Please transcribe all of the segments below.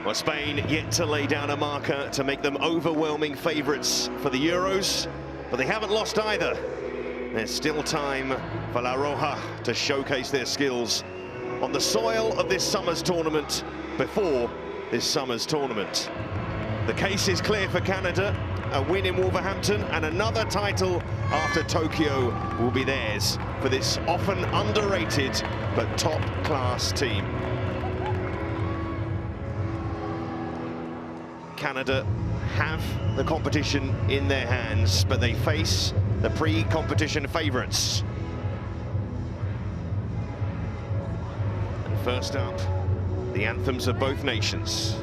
Well, Spain yet to lay down a marker to make them overwhelming favourites for the Euros, but they haven't lost either. There's still time for La Roja to showcase their skills on the soil of this summer's tournament before this summer's tournament. The case is clear for Canada. A win in Wolverhampton and another title after Tokyo will be theirs for this often underrated but top-class team. Canada have the competition in their hands, but they face the pre-competition favourites. And first up, the anthems of both nations.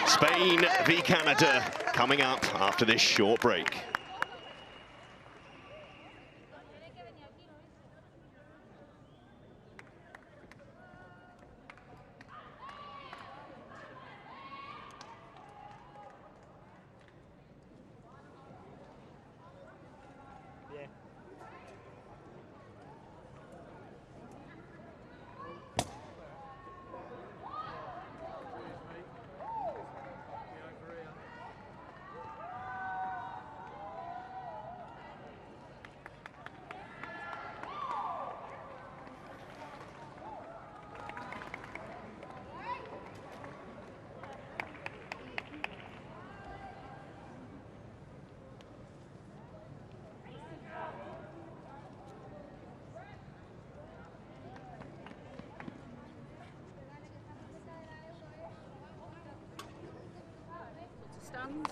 Spain v Canada coming up after this short break. Stand.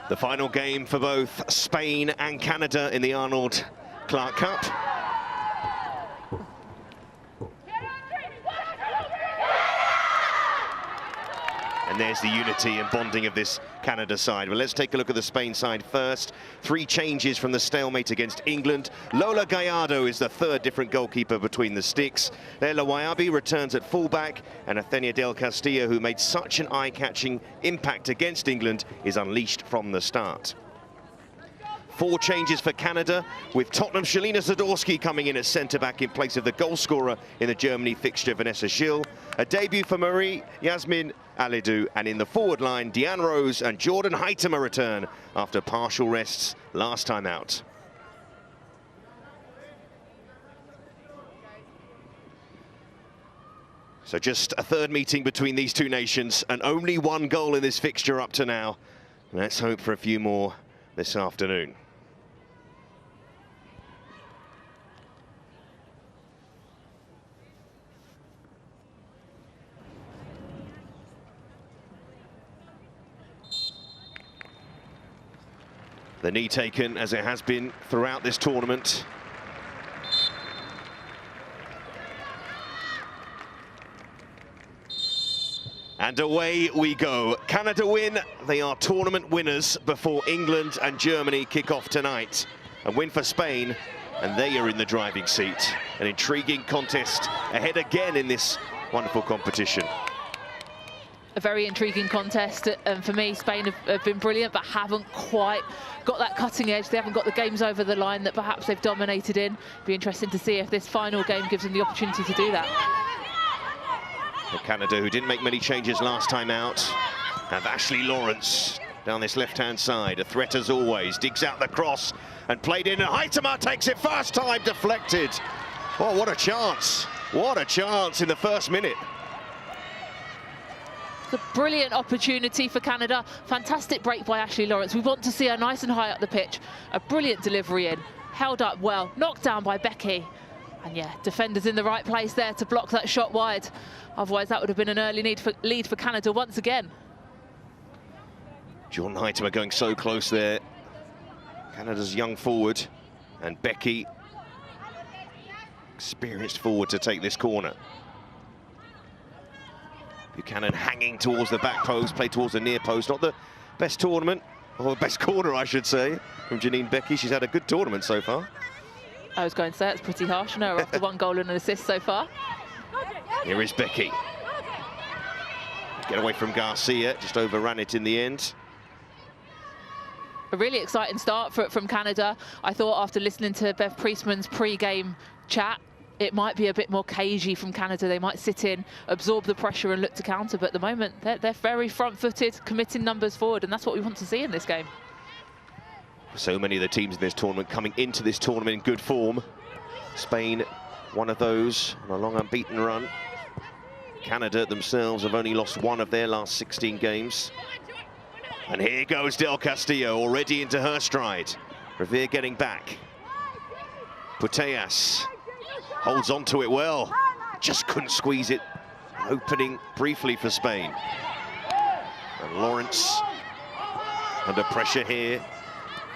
The final game for both Spain and Canada in the Arnold Clark Cup. And And there's the unity and bonding of this Canada side. Well, let's take a look at the Spain side first. 3 changes from the stalemate against England. Lola Gallardo is the 3rd different goalkeeper between the sticks. Leila Wayabi returns at fullback, and Athenia Del Castillo, who made such an eye-catching impact against England, is unleashed from the start. 4 changes for Canada, with Tottenham's Shelina Zadorsky coming in at centre-back in place of the goal-scorer in the Germany fixture, Vanessa Gilles. A debut for Marie Yasmin Alidou, and in the forward line, Deanne Rose and Jordan Heitema return after partial rests last time out. So just a 3rd meeting between these 2 nations, and only 1 goal in this fixture up to now. Let's hope for a few more this afternoon. The knee taken, as it has been throughout this tournament. And away we go. Canada win. They are tournament winners before England and Germany kick off tonight. A win for Spain, and they are in the driving seat. An intriguing contest ahead again in this wonderful competition. A very intriguing contest, and for me, Spain have been brilliant, but haven't quite got that cutting edge. They haven't got the games over the line that perhaps they've dominated in. Be interesting to see if this final game gives them the opportunity to do that. Canada, who didn't make many changes last time out, have Ashley Lawrence down this left-hand side. A threat as always, digs out the cross and played in, and Heitema takes it first time, deflected. Oh, what a chance. What a chance in the first minute. It's a brilliant opportunity for Canada. Fantastic break by Ashley Lawrence. We want to see her nice and high up the pitch. A brilliant delivery in, held up well, knocked down by Becky. And yeah, defenders in the right place there to block that shot wide. Otherwise, that would have been an early lead for Canada once again. Jordan Heitema going so close there. Canada's young forward, and Becky, experienced forward to take this corner. Buchanan hanging towards the back post, play towards the near post. Not the best tournament, or best corner, I should say, from Janine Becky. She's had a good tournament so far. I was going to say, it's pretty harsh on her after 1 goal and an assist so far. Here is Becky. Get away from Garcia, just overran it in the end. A really exciting start from Canada. I thought after listening to Bev Priestman's pre-game chat, it might be a bit more cagey from Canada. They might sit in, absorb the pressure and look to counter, but at the moment they're very front-footed, committing numbers forward, and that's what we want to see in this game. So many of the teams in this tournament coming into this tournament in good form. Spain, one of those, on a long unbeaten run. Canada themselves have only lost 1 of their last 16 games. And here goes Del Castillo, already into her stride. Revere getting back. Putellas holds on to it well. Just couldn't squeeze it. Opening briefly for Spain. And Lawrence under pressure here.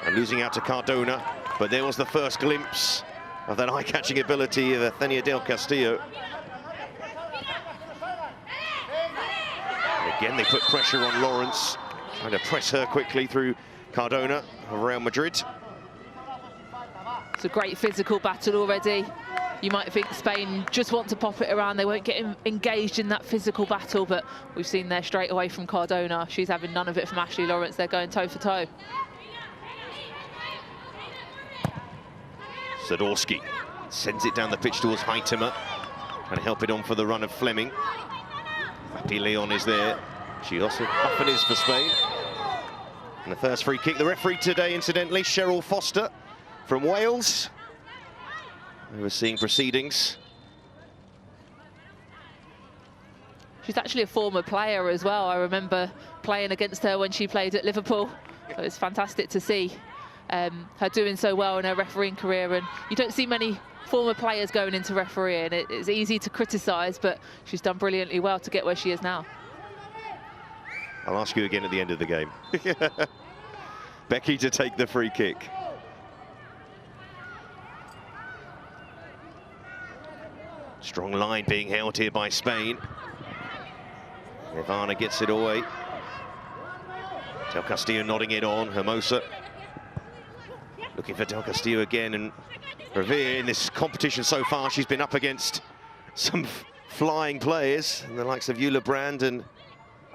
And losing out to Cardona. But there was the first glimpse of that eye-catching ability of Athenia Del Castillo. And again, they put pressure on Lawrence, trying to press her quickly through Cardona of Real Madrid. It's a great physical battle already. You might think Spain just want to pop it around. They won't get engaged in that physical battle, but we've seen there straight away from Cardona. She's having none of it from Ashley Lawrence. They're going toe for toe. Zadorsky sends it down the pitch towards Heitema, trying to help it on for the run of Fleming. Happy Leon is there. She also often is for Spain. And the first free kick, the referee today, incidentally, Cheryl Foster from Wales, overseeing proceedings. She's actually a former player as well. I remember playing against her when she played at Liverpool. So it's fantastic to see her doing so well in her refereeing career, and you don't see many former players going into refereeing. It's easy to criticise, but she's done brilliantly well to get where she is now. I'll ask you again at the end of the game. Becky to take the free kick. Strong line being held here by Spain. Ivana gets it away. Del Castillo nodding it on. Hermosa looking for Del Castillo again, and Revere in this competition so far, she's been up against some flying players, and the likes of Eula Brand and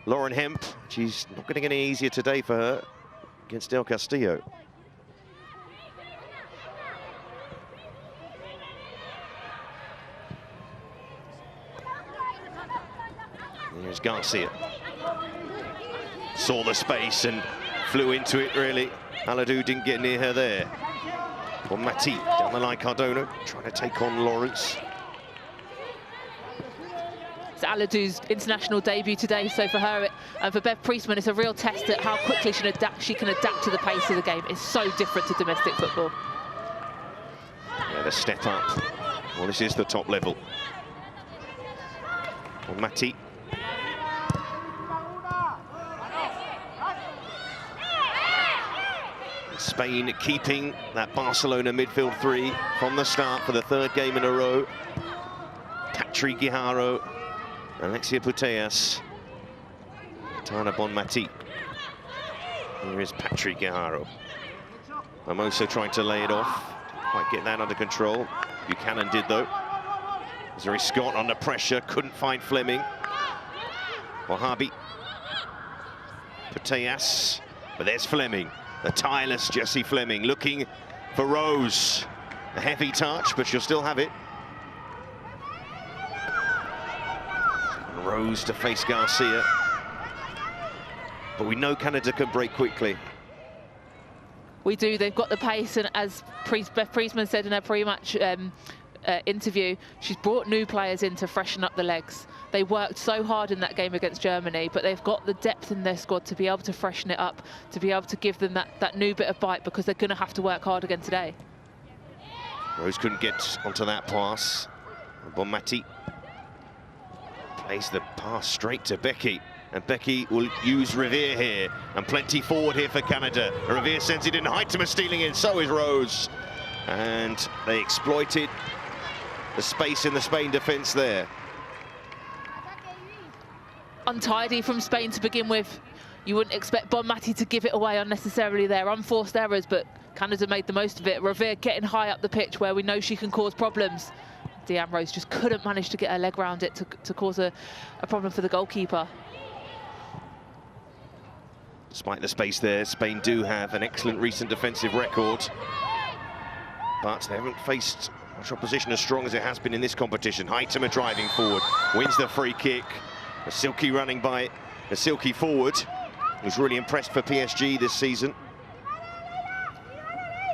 Lauren Hemp. She's not getting any easier today for her against Del Castillo. Here's Garcia. Saw the space and flew into it, really. Aladou didn't get near her there. Bon Mati down the line, Cardona trying to take on Lawrence. It's Aladou's international debut today, so for her and for Bev Priestman, it's a real test at how quickly she can adapt to the pace of the game. It's so different to domestic football. Yeah, the step up. Well, this is the top level. Bon Mati. Spain keeping that Barcelona midfield three from the start for the third game in a row. Patri Guijarro, Alexia Putellas, Tana Bon Mati. Here is Patri Guijarro. Hermosa trying to lay it off. Didn't quite get that under control. Buchanan did, though. Zoe Scott under pressure, couldn't find Fleming. Wahabi. Putellas, but there's Fleming. The tireless Jessie Fleming looking for Rose. A heavy touch, but she'll still have it. And Rose to face Garcia. But we know Canada can break quickly. We do. They've got the pace, and as Beth Priestman said in her pre-match interview, she's brought new players in to freshen up the legs. They worked so hard in that game against Germany, but they've got the depth in their squad to be able to freshen it up, to be able to give them that new bit of bite, because they're going to have to work hard again today. Rose couldn't get onto that pass. Bon Mati plays the pass straight to Becky, and Becky will use Revere here, and plenty forward here for Canada. Revere sends it in, Heitema stealing in, so is Rose. And they exploited the space in the Spain defence there. Untidy from Spain to begin with. You wouldn't expect Bon Mati to give it away unnecessarily there. Unforced errors, but Canada made the most of it. Revere getting high up the pitch where we know she can cause problems. Deanne Rose just couldn't manage to get her leg round it to cause a problem for the goalkeeper. Despite the space there, Spain do have an excellent recent defensive record, but they haven't faced much opposition as strong as it has been in this competition. Heitema driving forward, wins the free kick. A Silky running by a Silky forward, who's really impressed for PSG this season.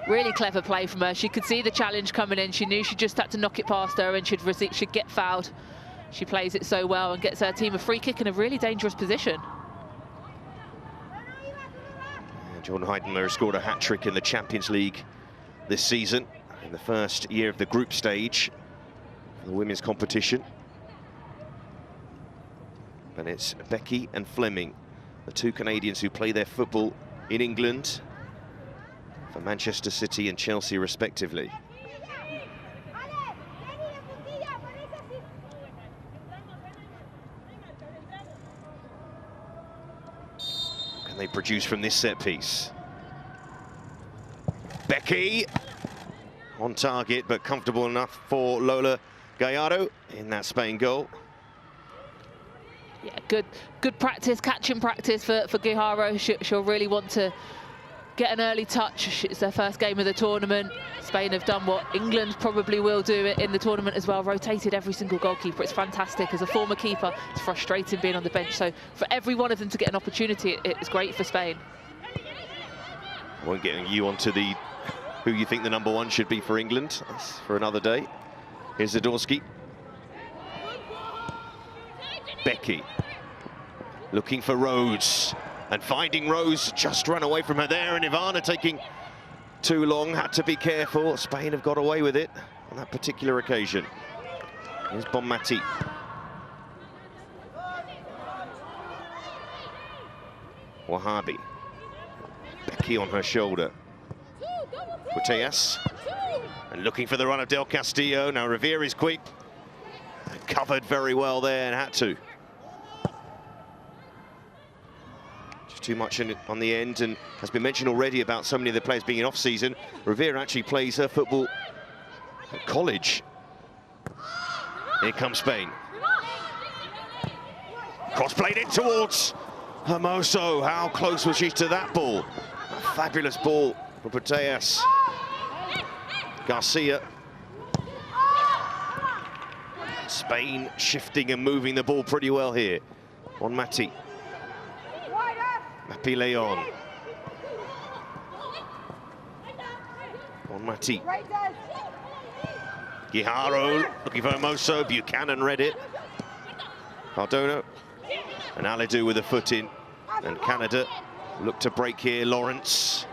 Really clever play from her. She could see the challenge coming in. She knew she just had to knock it past her and she'd get fouled. She plays it so well and gets her team a free kick in a really dangerous position. Jordan Heitema has scored a hat-trick in the Champions League this season, in the first year of the group stage for the women's competition. And it's Becky and Fleming, the two Canadians who play their football in England for Manchester City and Chelsea respectively. What can they produce from this set piece? Becky on target, but comfortable enough for Lola Gallardo in that Spain goal. Yeah, good practice, catching practice for Guijarro. She'll really want to get an early touch. It's their first game of the tournament. Spain have done what England probably will do in the tournament as well, rotated every single goalkeeper. It's fantastic. As a former keeper, it's frustrating being on the bench. So for every one of them to get an opportunity, it's great for Spain. I won't get you onto who you think the #1 should be for England. That's for another day. Here's Zadorsky. Becky looking for Rose and finding Rose, just run away from her there, and Ivana taking too long, had to be careful. Spain have got away with it on that particular occasion. Here's Bon Mati. Wahabi. Becky on her shoulder. Putellas. And looking for the run of Del Castillo. Now Revere is quick. Covered very well there and had to. too much on the end, and has been mentioned already about so many of the players being in off-season. Rivera actually plays her football at college. Here comes Spain. Cross played in towards Hermoso. How close was she to that ball? A fabulous ball for Putellas. Garcia. Spain shifting and moving the ball pretty well here. On Mati. Mapi Leon. On Mati. Guijarro looking for Hermoso. Buchanan read it. Cardona. And Alidou with a foot in. And Canada look to break here. Lawrence.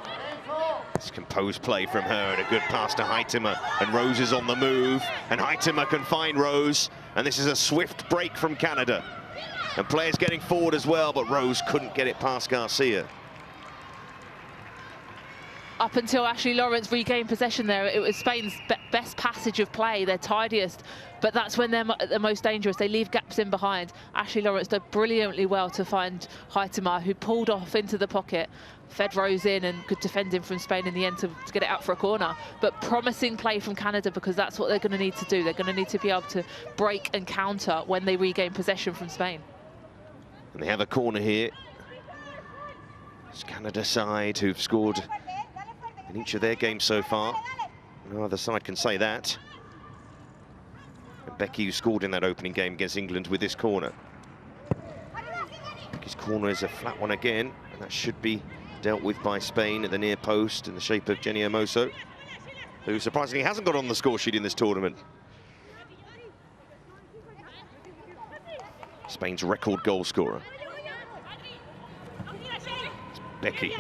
It's composed play from her and a good pass to Heitemar. And Rose is on the move. And Heitemar can find Rose. And this is a swift break from Canada. And players getting forward as well, but Rose couldn't get it past Garcia. Up until Ashley Lawrence regained possession there, it was Spain's best passage of play, their tidiest, but that's when they're the most dangerous. They leave gaps in behind. Ashley Lawrence did brilliantly well to find Heitemar, who pulled off into the pocket, fed Rose in and could defend him from Spain in the end to get it out for a corner. But promising play from Canada, because that's what they're going to need to do. They're going to need to be able to break and counter when they regain possession from Spain. And they have a corner here. It's Canada side who've scored in each of their games so far. No other side can say that. And Becky, who scored in that opening game against England with this corner. Becky's corner is a flat one again, and that should be dealt with by Spain at the near post in the shape of Jenny Hermoso, who surprisingly hasn't got on the score sheet in this tournament. Spain's record goal scorer. Becky.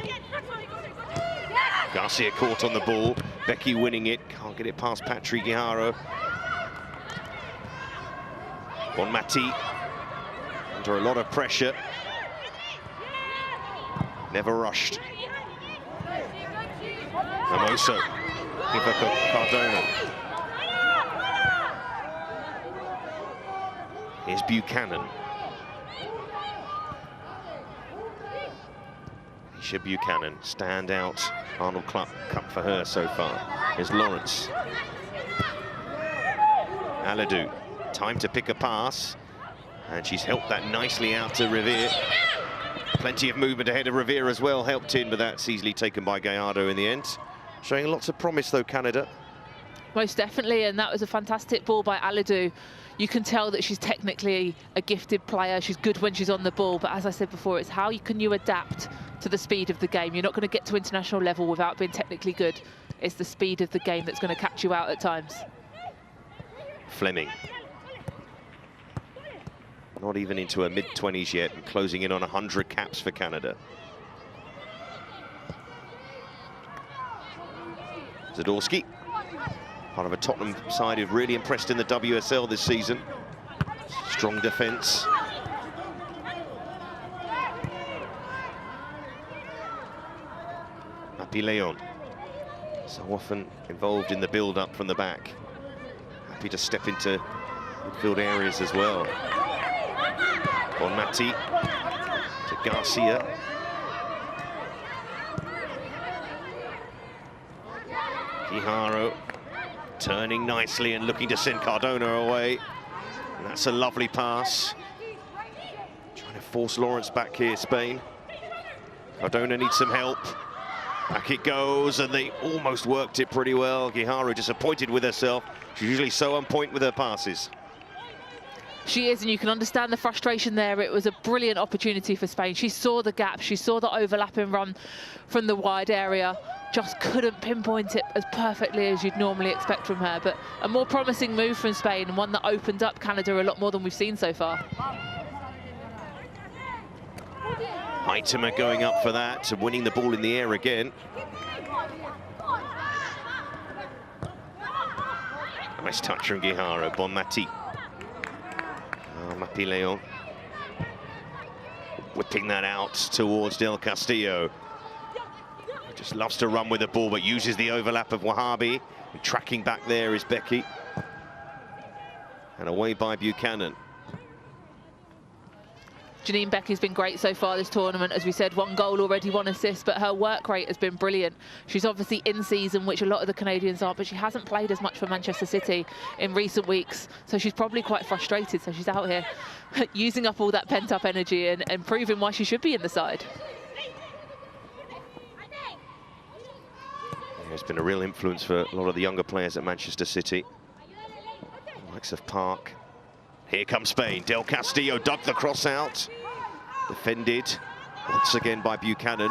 Garcia caught on the ball. Becky winning it. Can't get it past Patri Guijarro. Bonmati under a lot of pressure. Never rushed. Hermoso. Give her Cardona. Here's Buchanan. Isha Buchanan, standout Arnold Clark Cup for her so far. Here's Lawrence. Alidou, time to pick a pass. And she's helped that nicely out to Revere. Plenty of movement ahead of Revere as well, helped in, but that's easily taken by Gallardo in the end. Showing lots of promise though, Canada. Most definitely, and that was a fantastic ball by Alidou. You can tell that she's technically a gifted player. She's good when she's on the ball, but as I said before, it's how can you adapt to the speed of the game. You're not going to get to international level without being technically good. It's the speed of the game that's going to catch you out at times. Fleming. Not even into her mid-20s yet, and closing in on 100 caps for Canada. Zadorsky, part of a Tottenham side who've really impressed in the WSL this season. Strong defence. Mapi Leon, so often involved in the build-up from the back. Happy to step into midfield areas as well. Bonmati to Garcia. Guijarro turning nicely and looking to send Cardona away. And that's a lovely pass. Trying to force Lawrence back here, Spain. Cardona needs some help. Back it goes, and they almost worked it pretty well. Guijarro disappointed with herself. She's usually so on point with her passes. She is, and you can understand the frustration there. It was a brilliant opportunity for Spain. She saw the gap, she saw the overlapping run from the wide area, just couldn't pinpoint it as perfectly as you'd normally expect from her. But a more promising move from Spain, and one that opened up Canada a lot more than we've seen so far. Heitemar going up for that, and winning the ball in the air again. Nice touch from Guijarro. Bonmati. Mapi Leon whipping that out towards Del Castillo. Just loves to run with the ball, but uses the overlap of Wahabi. And tracking back there is Becky. And away by Buchanan. Janine Becky's been great so far this tournament. As we said, 1 goal already, 1 assist, but her work rate has been brilliant. She's obviously in season, which a lot of the Canadians are, but she hasn't played as much for Manchester City in recent weeks. So she's probably quite frustrated. So she's out here using up all that pent-up energy and proving why she should be in the side. It's been a real influence for a lot of the younger players at Manchester City. The likes of Park. Here comes Spain. Del Castillo dug the cross out. Defended once again by Buchanan.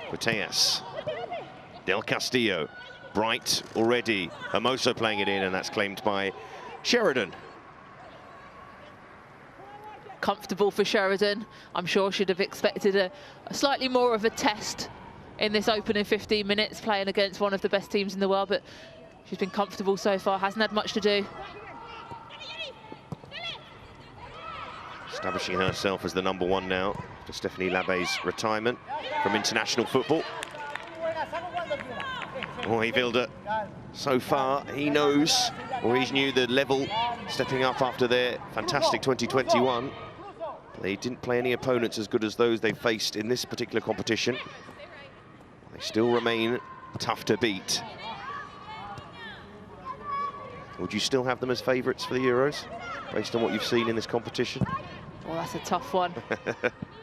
Putellas. Del Castillo. Bright already. Hermoso playing it in, and that's claimed by Sheridan. Comfortable for Sheridan. I'm sure she'd have expected a slightly more of a test in this opening 15 minutes, playing against one of the best teams in the world, but she's been comfortable so far, hasn't had much to do. Establishing herself as the #1 now after Stephanie Labé's retirement from international football. Vilda, so far, he knows, or he knew the level, stepping up after their fantastic 2021. They didn't play any opponents as good as those they faced in this particular competition. They still remain tough to beat. Would you still have them as favourites for the Euros, based on what you've seen in this competition? Well, that's a tough one.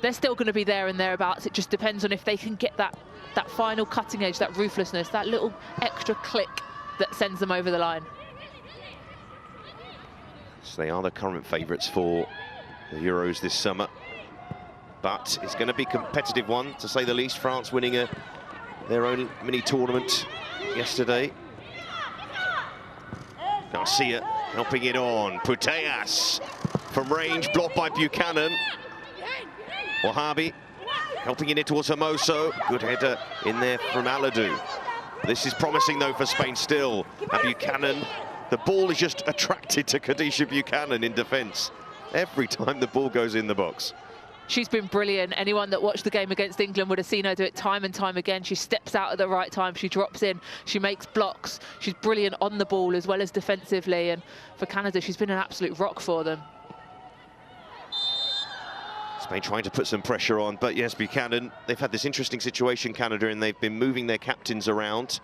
They're still going to be there and thereabouts. It just depends on if they can get that final cutting edge, that ruthlessness, that little extra click that sends them over the line. So they are the current favourites for the Euros this summer. But it's going to be a competitive one, to say the least. France winning their own mini-tournament yesterday. Garcia helping it on. Putellas from range, blocked by Buchanan. Wahabi helping it in towards Hermoso. Good header in there from Aladou. This is promising, though, for Spain still. And Buchanan, the ball is just attracted to Khadija Buchanan in defence every time the ball goes in the box. She's been brilliant. Anyone that watched the game against England would have seen her do it time and time again. She steps out at the right time, she drops in, she makes blocks. She's brilliant on the ball as well as defensively. And for Canada, she's been an absolute rock for them. Spain trying to put some pressure on, but yes, Buchanan, they've had this interesting situation, Canada, and they've been moving their captains around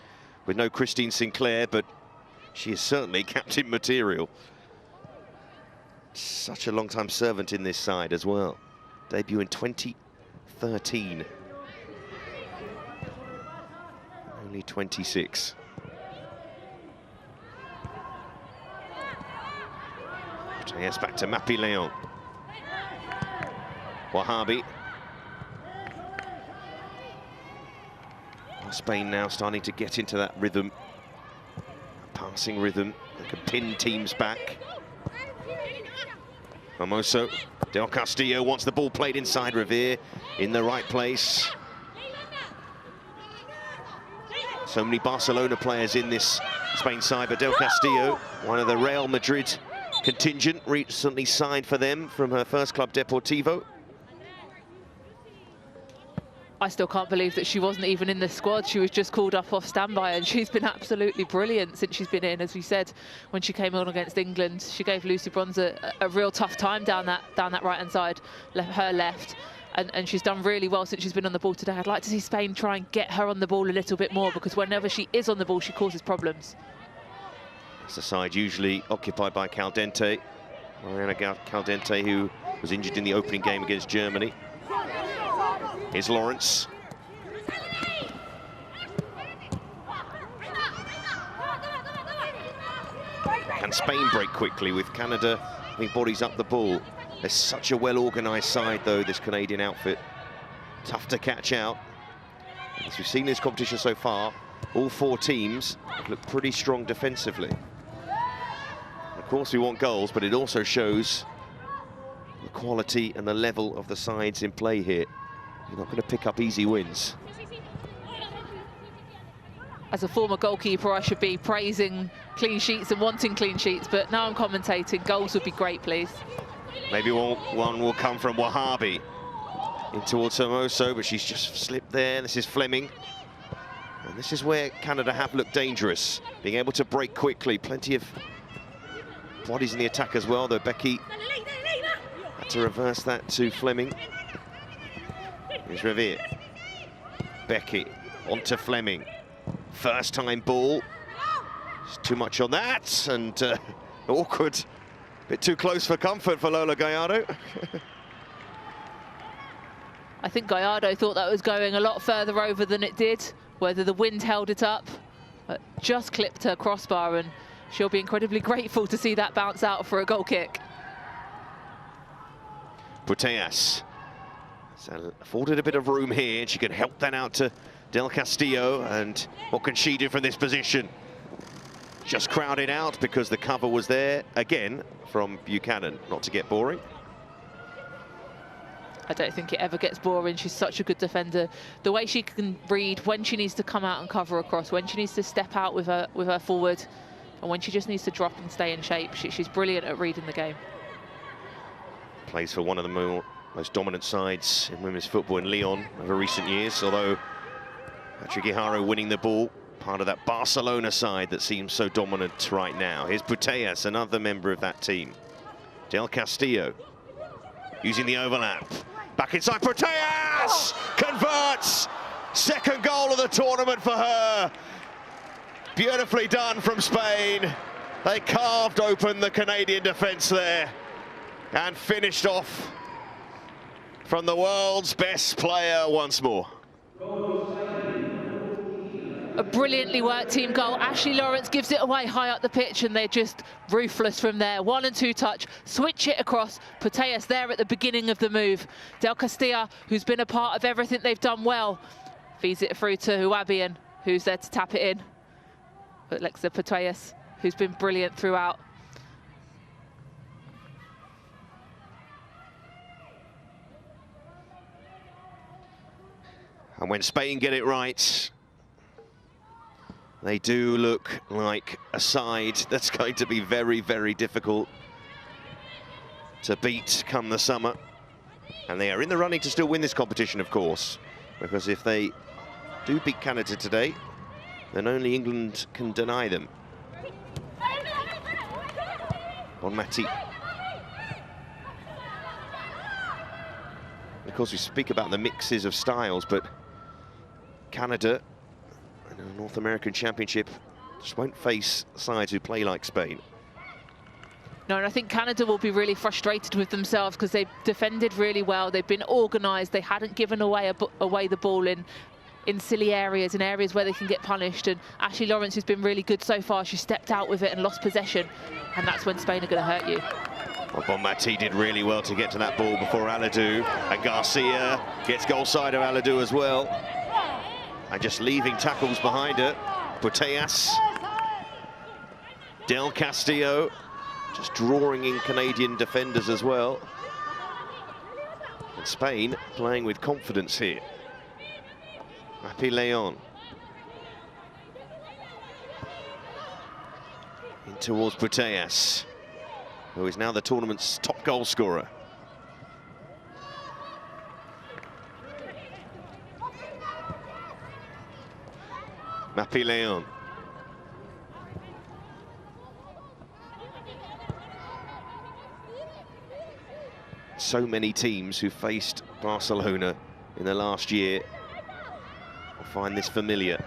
with no Christine Sinclair, but she is certainly captain material. Such a long-time servant in this side as well. Debut in 2013. Only 26. Yes, back to Mappy Leon. Wahabi. Spain now starting to get into that rhythm, passing rhythm. They can pin teams back. Hermoso. Del Castillo wants the ball played inside Revere in the right place. So many Barcelona players in this Spain side, but Del Castillo, one of the Real Madrid contingent, recently signed for them from her first club, Deportivo. I still can't believe that she wasn't even in the squad. She was just called up off standby, and she's been absolutely brilliant since she's been in. As we said, when she came on against England, she gave Lucy Bronze a real tough time down that right-hand side, her left. And she's done really well since she's been on the ball today. I'd like to see Spain try and get her on the ball a little bit more, because whenever she is on the ball, she causes problems. It's the side usually occupied by Caldente. Mariana Caldente, who was injured in the opening game against Germany. Here's Lawrence. Can Spain break quickly with Canada having bodies up the ball? They're such a well-organised side, though, this Canadian outfit. Tough to catch out. As we've seen in this competition so far, all 4 teams have looked pretty strong defensively. Of course, we want goals, but it also shows the quality and the level of the sides in play here. You're not going to pick up easy wins. As a former goalkeeper, I should be praising clean sheets and wanting clean sheets, but now I'm commentating. Goals would be great, please. Maybe one will come from Wahabi in towards Hermoso, but she's just slipped there. This is Fleming. And this is where Canada have looked dangerous, being able to break quickly. Plenty of bodies in the attack as well, though Becky had to reverse that to Fleming. Here's Revere. Becky onto Fleming. First time ball. It's too much on that, and awkward. Bit too close for comfort for Lola Gallardo. I think Gallardo thought that was going a lot further over than it did, whether the wind held it up, but just clipped her crossbar, and she'll be incredibly grateful to see that bounce out for a goal kick. Putellas afforded a bit of room here, and she can help that out to Del Castillo, and what can she do from this position? Just crowded out because the cover was there again from Buchanan, not to get boring. I don't think it ever gets boring. She's such a good defender. The way she can read when she needs to come out and cover across, when she needs to step out with her forward, and when she just needs to drop and stay in shape. She's brilliant at reading the game. Plays for one of the most dominant sides in women's football in Lyon over recent years, although Patrick Guijarro winning the ball, part of that Barcelona side that seems so dominant right now. Here's Putellas, another member of that team. Del Castillo using the overlap. Back inside, Putellas converts! Second goal of the tournament for her. Beautifully done from Spain. They carved open the Canadian defence there and finished off from the world's best player once more. A brilliantly worked team goal. Ashley Lawrence gives it away high up the pitch, and they're just ruthless from there. 1 and 2 touch, switch it across. Putellas there at the beginning of the move. Del Castillo, who's been a part of everything they've done well, feeds it through to Huabian, who's there to tap it in. But Alexa Putellas, who's been brilliant throughout. And when Spain get it right, they do look like a side that's going to be very, very difficult to beat come the summer. And they are in the running to still win this competition, of course, because if they do beat Canada today, then only England can deny them. Bonmati. Of course, we speak about the mixes of styles, but Canada in a North American Championship just won't face sides who play like Spain. No, and I think Canada will be really frustrated with themselves because they've defended really well. They've been organised. They hadn't given away the ball in silly areas, in areas where they can get punished. And Ashley Lawrence, who's been really good so far, she stepped out with it and lost possession. And that's when Spain are going to hurt you. Well, Bonmati did really well to get to that ball before Aladou. And Garcia gets goal side of Aladou as well. And just leaving tackles behind her. Putellas. Del Castillo. Just drawing in Canadian defenders as well. And Spain playing with confidence here. Mapi Leon. In towards Putellas, who is now the tournament's top goal scorer. Mapi Leon. So many teams who faced Barcelona in the last year will find this familiar.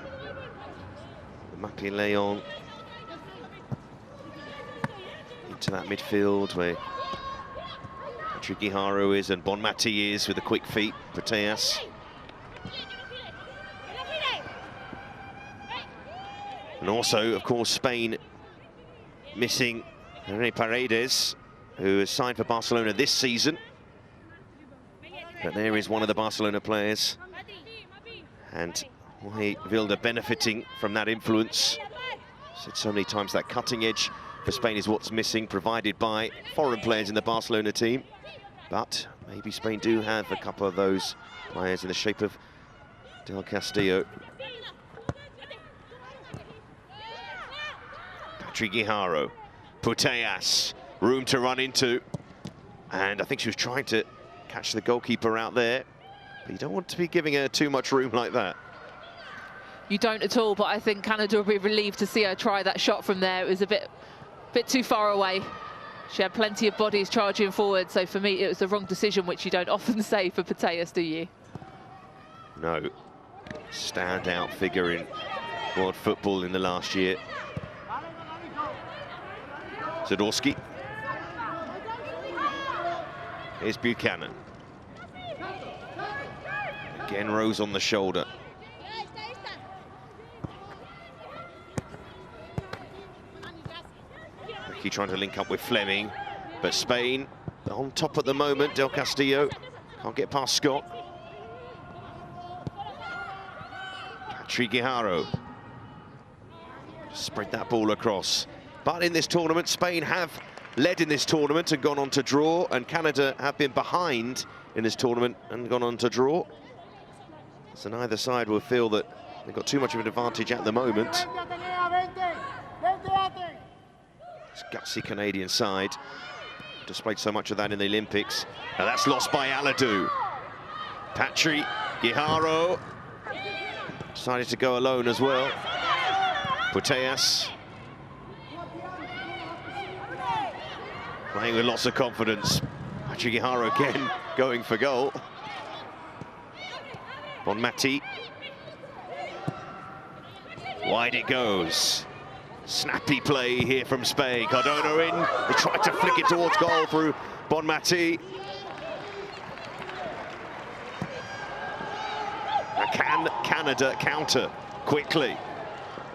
Mapi Leon into that midfield where Patrick Guijarro is and Bonmati is with the quick feet. Putellas. And also, of course, Spain missing René Paredes, who has signed for Barcelona this season. But there is one of the Barcelona players. And Jorge Vilda benefiting from that influence. Said so many times that cutting edge for Spain is what's missing, provided by foreign players in the Barcelona team. But maybe Spain do have a couple of those players in the shape of Del Castillo. Patrick Guijarro, Putellas, room to run into. And I think she was trying to catch the goalkeeper out there. But you don't want to be giving her too much room like that. You don't at all, but I think Canada will be relieved to see her try that shot from there. It was a bit too far away. She had plenty of bodies charging forward, so for me it was the wrong decision, which you don't often say for Putellas, do you? No. Standout figure in world football in the last year. Zadorsky. Here's Buchanan. Again, Rose on the shoulder. Ricky trying to link up with Fleming, but Spain on top at the moment. Del Castillo can't get past Scott. Triguijaro. Spread that ball across. But in this tournament, Spain have led in this tournament and gone on to draw, and Canada have been behind in this tournament and gone on to draw. So neither side will feel that they've got too much of an advantage at the moment. This gutsy Canadian side displayed so much of that in the Olympics. Now that's lost by Aladou. Patri Guijaro decided to go alone as well. Putellas playing with lots of confidence. Patri Guijaro again going for goal. Bonmati. Wide it goes. Snappy play here from Spain. Cardona in. They tried to flick it towards goal through Bonmati. Can Canada counter quickly?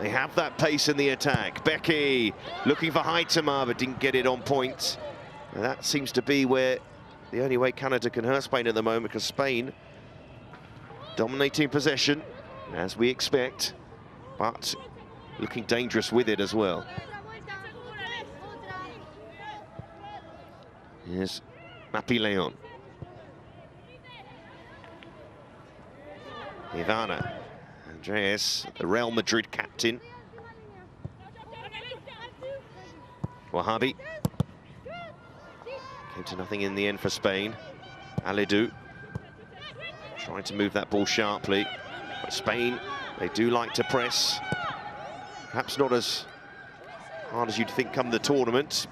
They have that pace in the attack. Becky looking for Haitama, but didn't get it on point. And that seems to be where the only way Canada can hurt Spain at the moment, because Spain dominating possession, as we expect, but looking dangerous with it as well. Here's Mapi Leon. Ivana Andreas, the Real Madrid captain. Wahabi. Came to nothing in the end for Spain. Aladou trying to move that ball sharply. But Spain, they do like to press. Perhaps not as hard as you'd think come the tournament,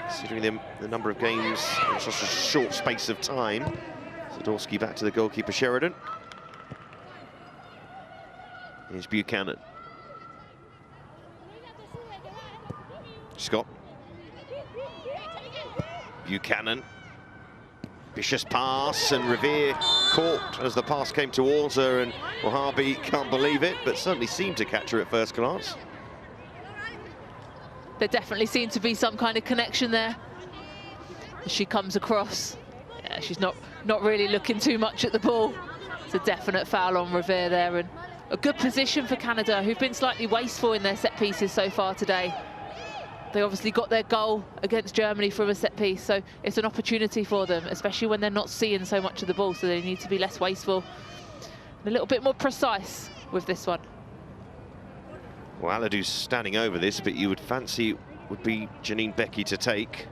considering the number of games in such a short space of time. Zadorsky back to the goalkeeper Sheridan. Here's Buchanan. Scott. Buchanan. Vicious pass, and Revere caught as the pass came towards her, and Wahabi can't believe it, but certainly seemed to catch her at first glance. There definitely seemed to be some kind of connection there as she comes across. Yeah, she's not really looking too much at the ball. It's a definite foul on Revere there, and a good position for Canada, who've been slightly wasteful in their set pieces so far today. They obviously got their goal against Germany from a set piece, so it's an opportunity for them, especially when they're not seeing so much of the ball, so they need to be less wasteful and a little bit more precise with this one. Well, Aladou's standing over this, but you would fancy it would be Janine Becky to take.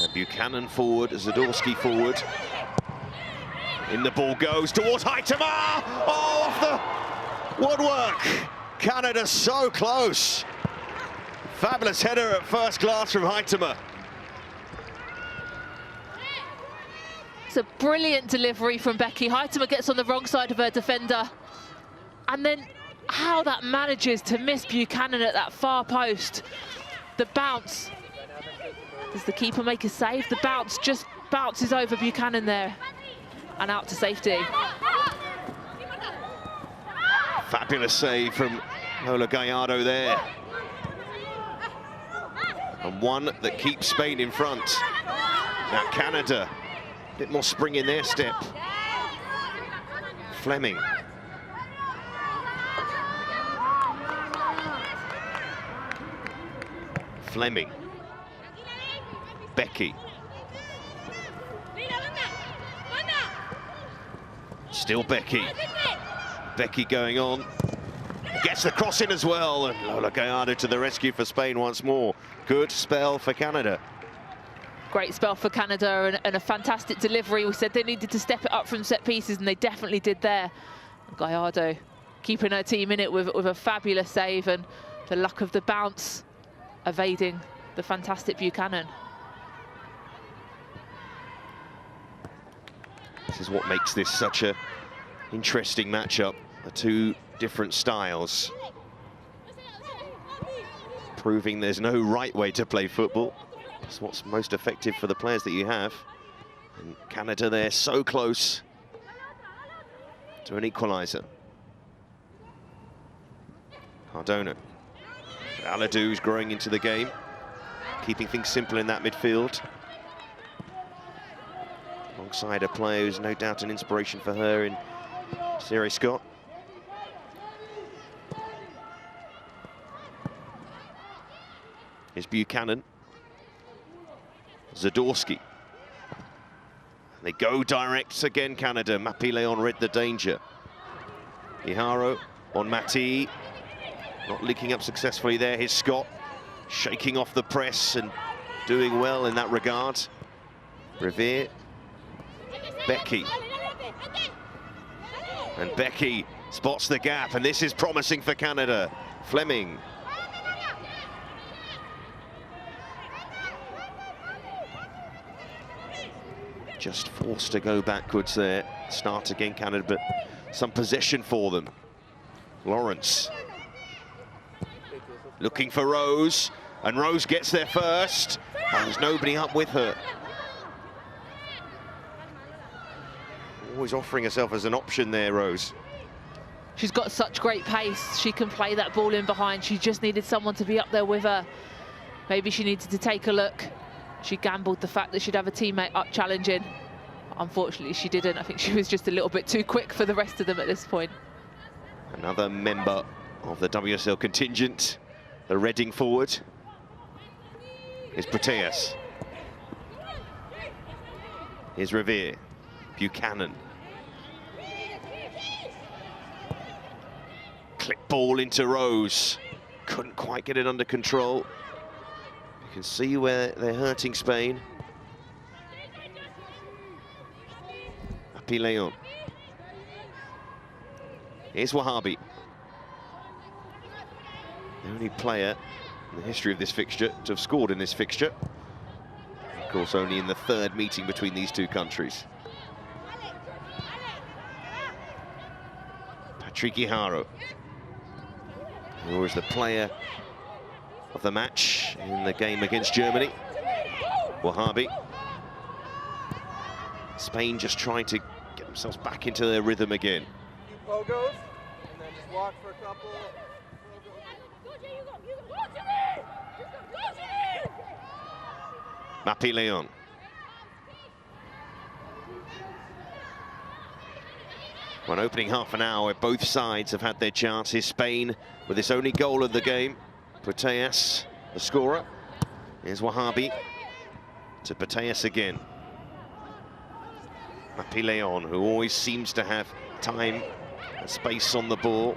And Buchanan forward, Zadorsky forward. In the ball goes towards Haitama! Oh, off the woodwork! Canada so close. Fabulous header at first glance from Haitama. It's a brilliant delivery from Becky. Haitama gets on the wrong side of her defender. And then how that manages to miss Buchanan at that far post. The bounce. Does the keeper make a save? The bounce just bounces over Buchanan there and out to safety. Fabulous save from Lola Gallardo there. And one that keeps Spain in front. Now Canada, a bit more spring in their step. Fleming. Fleming. Becky. Still Becky. Becky going on. Gets the cross in as well. And Lola Gallardo to the rescue for Spain once more. Good spell for Canada. Great spell for Canada and a fantastic delivery. We said they needed to step it up from set pieces, and they definitely did there. Gallardo keeping her team in it with a fabulous save, and the luck of the bounce evading the fantastic Buchanan. This is what makes this such a interesting matchup. The two different styles, proving there's no right way to play football. It's what's most effective for the players that you have. And Canada there, so close to an equaliser. Cardona. Aladou's growing into the game, keeping things simple in that midfield. Alongside a player who's no doubt an inspiration for her in Siri Scott. Here's Buchanan. Zadorsky. They go direct again, Canada. Mapi-Leon read the danger. Iharo on Mati. Not linking up successfully there. Here's Scott, shaking off the press and doing well in that regard. Revere. Becky. And Becky spots the gap, and this is promising for Canada. Fleming. Just forced to go backwards there. Start again, Canada, but some possession for them. Lawrence. Looking for Rose, and Rose gets there first. And there's nobody up with her. Always offering herself as an option there, Rose. She's got such great pace. She can play that ball in behind. She just needed someone to be up there with her. Maybe she needed to take a look. She gambled the fact that she'd have a teammate up challenging. Unfortunately, she didn't. I think she was just a little bit too quick for the rest of them at this point. Another member of the WSL contingent, the Reading forward, is Proteas. Here's Revere. Buchanan. Clip ball into Rose. Couldn't quite get it under control. You can see where they're hurting Spain. Mapi-Leon. Here's Wahabi. The only player in the history of this fixture to have scored in this fixture. Of course, only in the third meeting between these two countries. Patrick Iharo, who was the player of the match in the game against Germany. Wahabi. Spain just trying to get themselves back into their rhythm again. Pogos, and then just walk for a couple. Mapi-Leon. Well, opening half an hour where both sides have had their chances. Spain with its only goal of the game. Proteas, the scorer. Here's Wahabi to Proteas again. Mapi-Leon, who always seems to have time and space on the ball.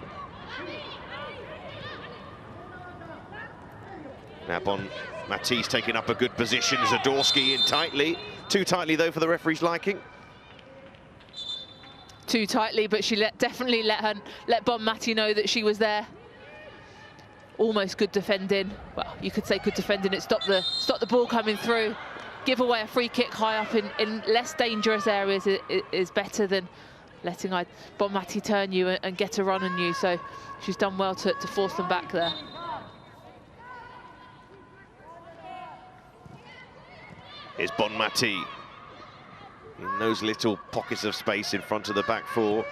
Now Bon Mati's taking up a good position. Zadorsky in tightly. Too tightly, though, for the referee's liking. Too tightly, but she definitely let Bon Mati know that she was there. Almost good defending. Well, you could say good defending. It stopped the ball coming through. Give away a free kick high up in less dangerous areas is better than letting Bon Mati turn you and get a run on you. So she's done well to force them back there. Here's Bon Mati in those little pockets of space in front of the back four.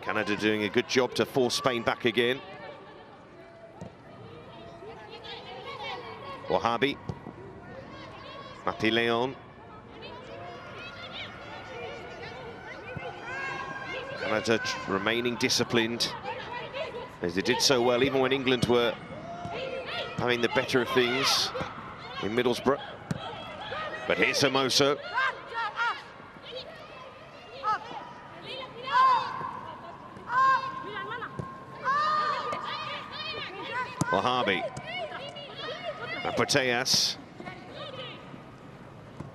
Canada doing a good job to force Spain back again. Wahabi. Mapi-Leon. Canada remaining disciplined, as they did so well even when England were having the better of things in Middlesbrough. But here's Hermoso. Wahabi. And Proteas.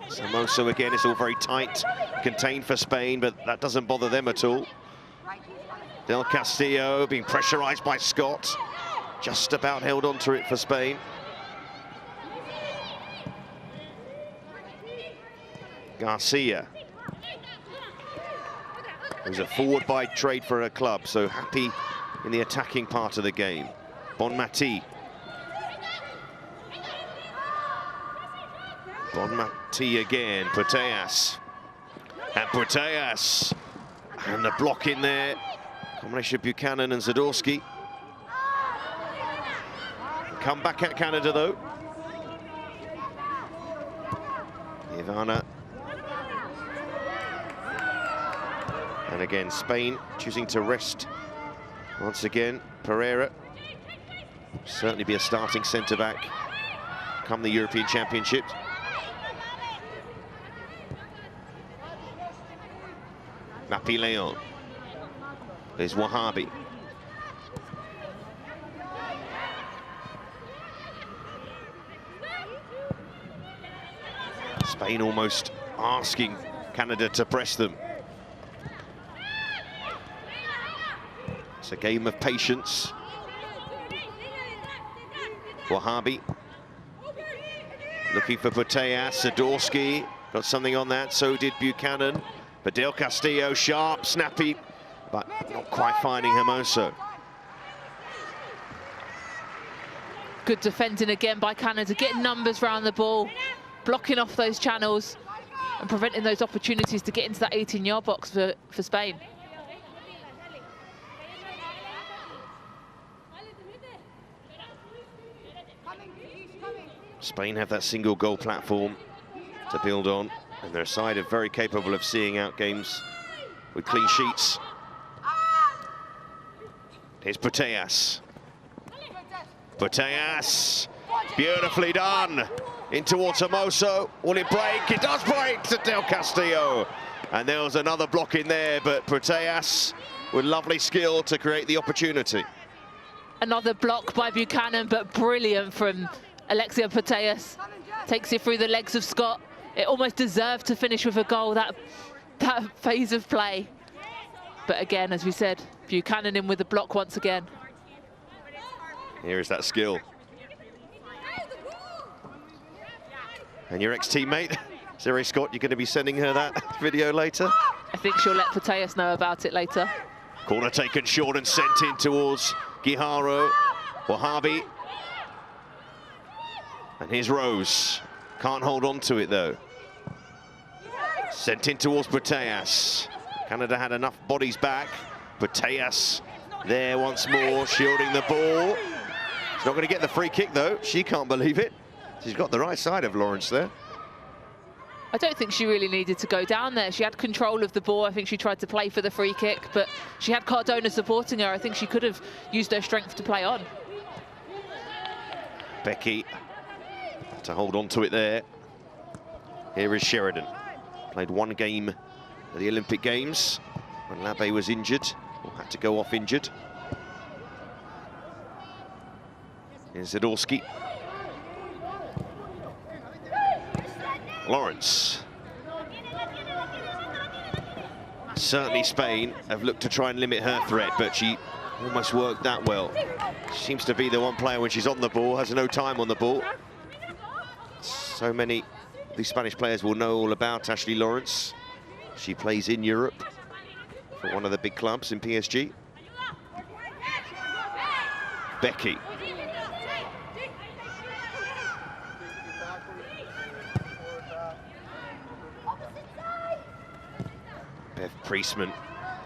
Hermoso again, it's all very tight, contained for Spain, but that doesn't bother them at all. Del Castillo being pressurized by Scott. Just about held on to it for Spain. Garcia, who's a forward by trade for her club, so happy in the attacking part of the game. Bonmati. Bonmati again, Putellas. And Putellas. And the block in there. Combination of Buchanan and Zadorsky. Come back at Canada though. Ivana. And again, Spain choosing to rest once again. Pereira. Certainly be a starting centre-back come the European Championships. Mapi Leon. There's Wahabi. Spain almost asking Canada to press them. It's a game of patience. Wahabi. Looking for Putellas. Zadorsky got something on that, so did Buchanan. But Del Castillo, sharp, snappy, but not quite finding Hermoso. Good defending again by Canada, getting numbers around the ball, blocking off those channels and preventing those opportunities to get into that 18-yard box for Spain. Spain have that single goal platform to build on, and they're a side of very capable of seeing out games with clean sheets. Here's Putellas. Putellas, beautifully done. In towards Hermoso. Will it break? It does break to Del Castillo. And there was another block in there, but Putellas with lovely skill to create the opportunity. Another block by Buchanan, but brilliant from Alexia Putellas. Takes it through the legs of Scott. It almost deserved to finish with a goal, that phase of play. But again, as we said, Buchanan in with the block once again. Here is that skill. And your ex-teammate, Zere Scott, you're going to be sending her that video later? I think she'll let Putellas know about it later. Corner taken short and sent in towards Guijarro. Wahabi. And here's Rose. Can't hold on to it though. Sent in towards Putellas. Canada had enough bodies back. Putellas there once more, shielding the ball. She's not going to get the free kick though. She can't believe it. She's got the right side of Lawrence there. I don't think she really needed to go down there. She had control of the ball. I think she tried to play for the free kick, but she had Cardona supporting her. I think she could have used her strength to play on. Becky to hold on to it there. Here is Sheridan. Played one game at the Olympic Games when Labe was injured, or had to go off injured. Here's Zadorsky. Lawrence. Certainly Spain have looked to try and limit her threat, but she almost worked that well. She seems to be the one player when she's on the ball, has no time on the ball. So many of these Spanish players will know all about Ashley Lawrence. She plays in Europe for one of the big clubs in PSG. Becky. Bev Priestman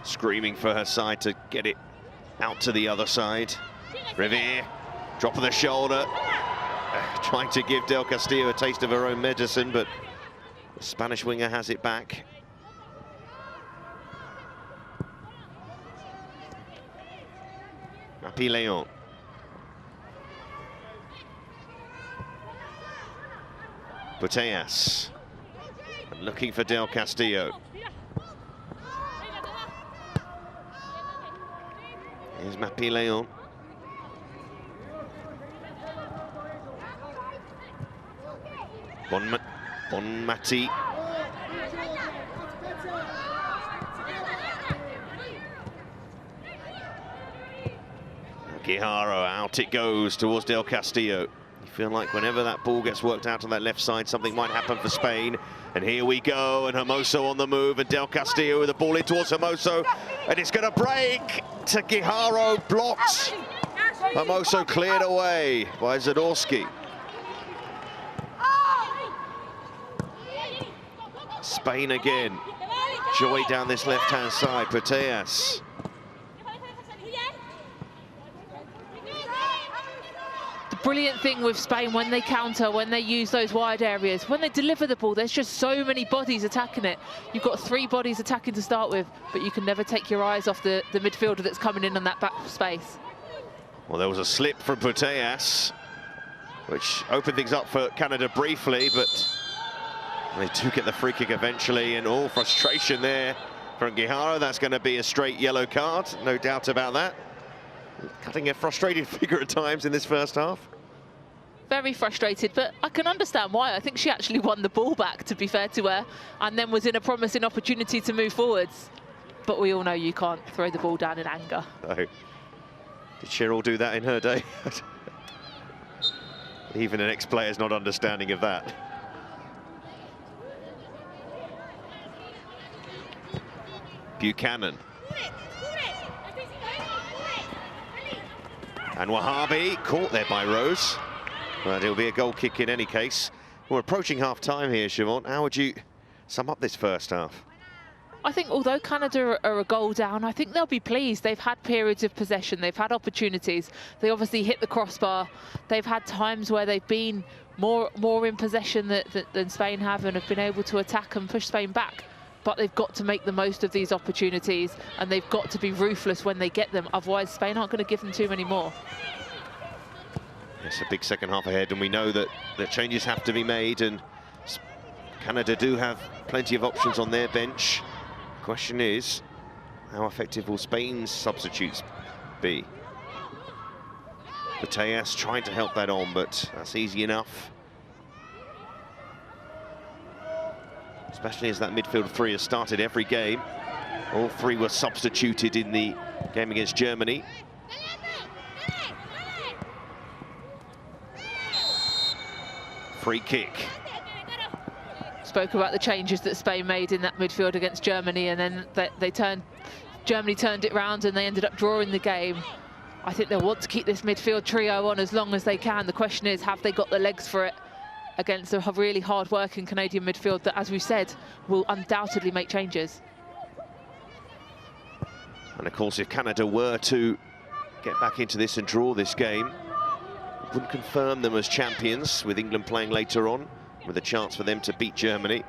screaming for her side to get it out to the other side. Revere, drop of the shoulder. Trying to give Del Castillo a taste of her own medicine, but the Spanish winger has it back. Mapi Leon. Putellas. And looking for Del Castillo. Here's Mapi Leon. Bonmati. Guijarro, out it goes towards Del Castillo. You feel like whenever that ball gets worked out on that left side, something might happen for Spain. And here we go, and Hermoso on the move, and Del Castillo with the ball in towards Hermoso. And it's going to break to Guijarro, blocked. Hermoso cleared away by Zadorsky. Spain again. Joy down this left-hand side, Putellas. The brilliant thing with Spain, when they counter, when they use those wide areas, when they deliver the ball, there's just so many bodies attacking it. You've got 3 bodies attacking to start with, but you can never take your eyes off the midfielder that's coming in on that back space. Well, there was a slip from Putellas, which opened things up for Canada briefly, but they do get the free kick eventually, and all frustration there from Guijarro. That's going to be a straight yellow card, no doubt about that. Cutting a frustrated figure at times in this first half. Very frustrated, but I can understand why. I think she actually won the ball back, to be fair to her, and then was in a promising opportunity to move forwards. But we all know you can't throw the ball down in anger. No. Did Cheryl do that in her day? Even an ex-player's not understanding of that. Buchanan. And Wahabi caught there by Rose. But it'll be a goal kick in any case. We're approaching half-time here, Siobhan. How would you sum up this first half? I think although Canada are a goal down, I think they'll be pleased. They've had periods of possession, they've had opportunities. They obviously hit the crossbar. They've had times where they've been more in possession than Spain have, and have been able to attack and push Spain back. But they've got to make the most of these opportunities, and they've got to be ruthless when they get them. Otherwise, Spain aren't going to give them too many more. It's a big second half ahead, and we know that changes have to be made, and Canada do have plenty of options on their bench. Question is, how effective will Spain's substitutes be? Putellas trying to help that on, but that's easy enough. Especially as that midfield 3 has started every game. All 3 were substituted in the game against Germany. Free kick. Spoke about the changes that Spain made in that midfield against Germany, and then Germany turned it round and they ended up drawing the game. I think they'll want to keep this midfield trio on as long as they can. The question is, have they got the legs for it against a really hard-working Canadian midfield that, as we said, will undoubtedly make changes? And of course, if Canada were to get back into this and draw this game, it wouldn't confirm them as champions, with England playing later on, with a chance for them to beat Germany.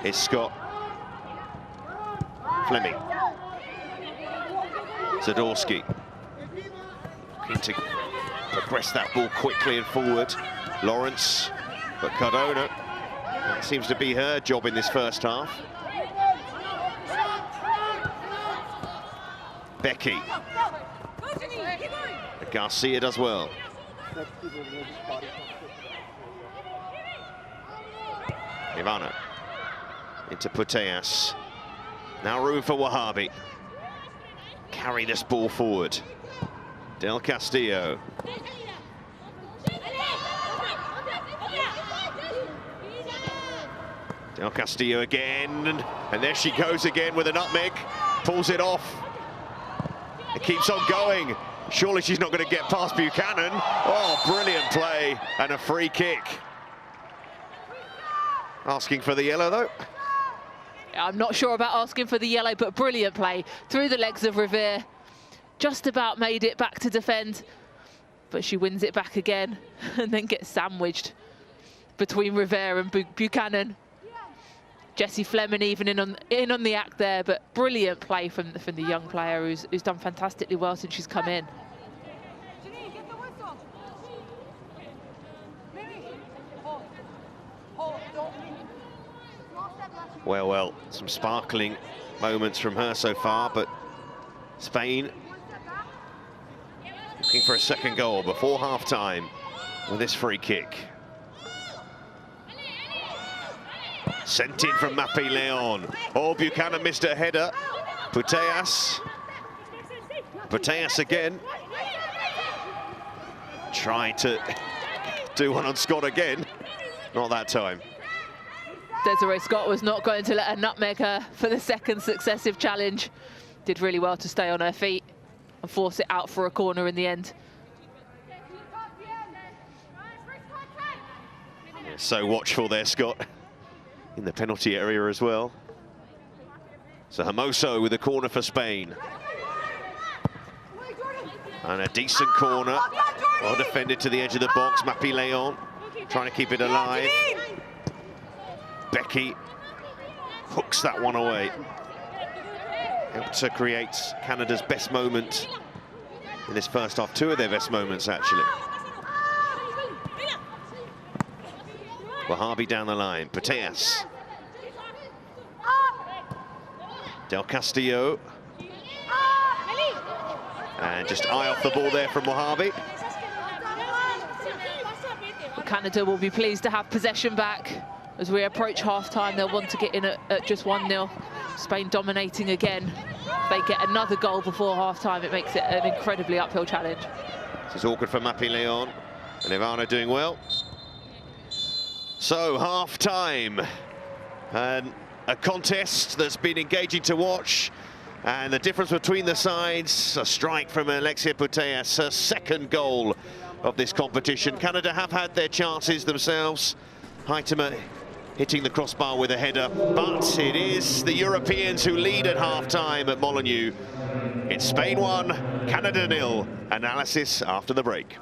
Here's Scott. Fleming. Zadorsky. Looking to progress that ball quickly and forward. Lawrence, but Cardona. That seems to be her job in this first half. Becky. Garcia does well. Ivana into Putellas. Now room for Wahabi. Carry this ball forward. Del Castillo. Del Castillo again, and there she goes again with a nutmeg. Pulls it off. It keeps on going. Surely she's not going to get past Buchanan. Oh, brilliant play and a free kick. Asking for the yellow, though. I'm not sure about asking for the yellow, but brilliant play through the legs of Revere. Just about made it back to defend, but she wins it back again and then gets sandwiched between Revere and Buchanan. Jessie Fleming even in on the act there, but brilliant play from the young player who's done fantastically well since she's come in. Well, some sparkling moments from her so far, but Spain looking for a second goal before half-time with this free kick. Sent in from Mappy Leon. Oh, Buchanan missed her header. Putellas. Putellas again. Tried to do one on Scott again. Not that time. Desiree Scott was not going to let her nutmeg her for the second successive challenge. Did really well to stay on her feet and force it out for a corner in the end. Yeah, so watchful there, Scott, in the penalty area as well. So Hermoso with a corner for Spain. And a decent corner. Well defended to the edge of the box. Mappy Leon trying to keep it alive. Becky hooks that one away. Able to create Canada's best moment in this first half. Two of their best moments, actually. Wahhabi down the line. Putellas. Del Castillo. And just eye off the ball there from Wahhabi. Canada will be pleased to have possession back. As we approach half-time, they'll want to get in at just 1-0. Spain dominating again. If they get another goal before half-time, it makes it an incredibly uphill challenge. This is awkward for Mappy Leon. And Ivana doing well. So, half-time. And a contest that's been engaging to watch. And the difference between the sides, a strike from Alexia Putellas, her second goal of this competition. Canada have had their chances themselves. Huitema hitting the crossbar with a header, but it is the Europeans who lead at half-time at Molineux. It's Spain 1, Canada 0. Analysis after the break.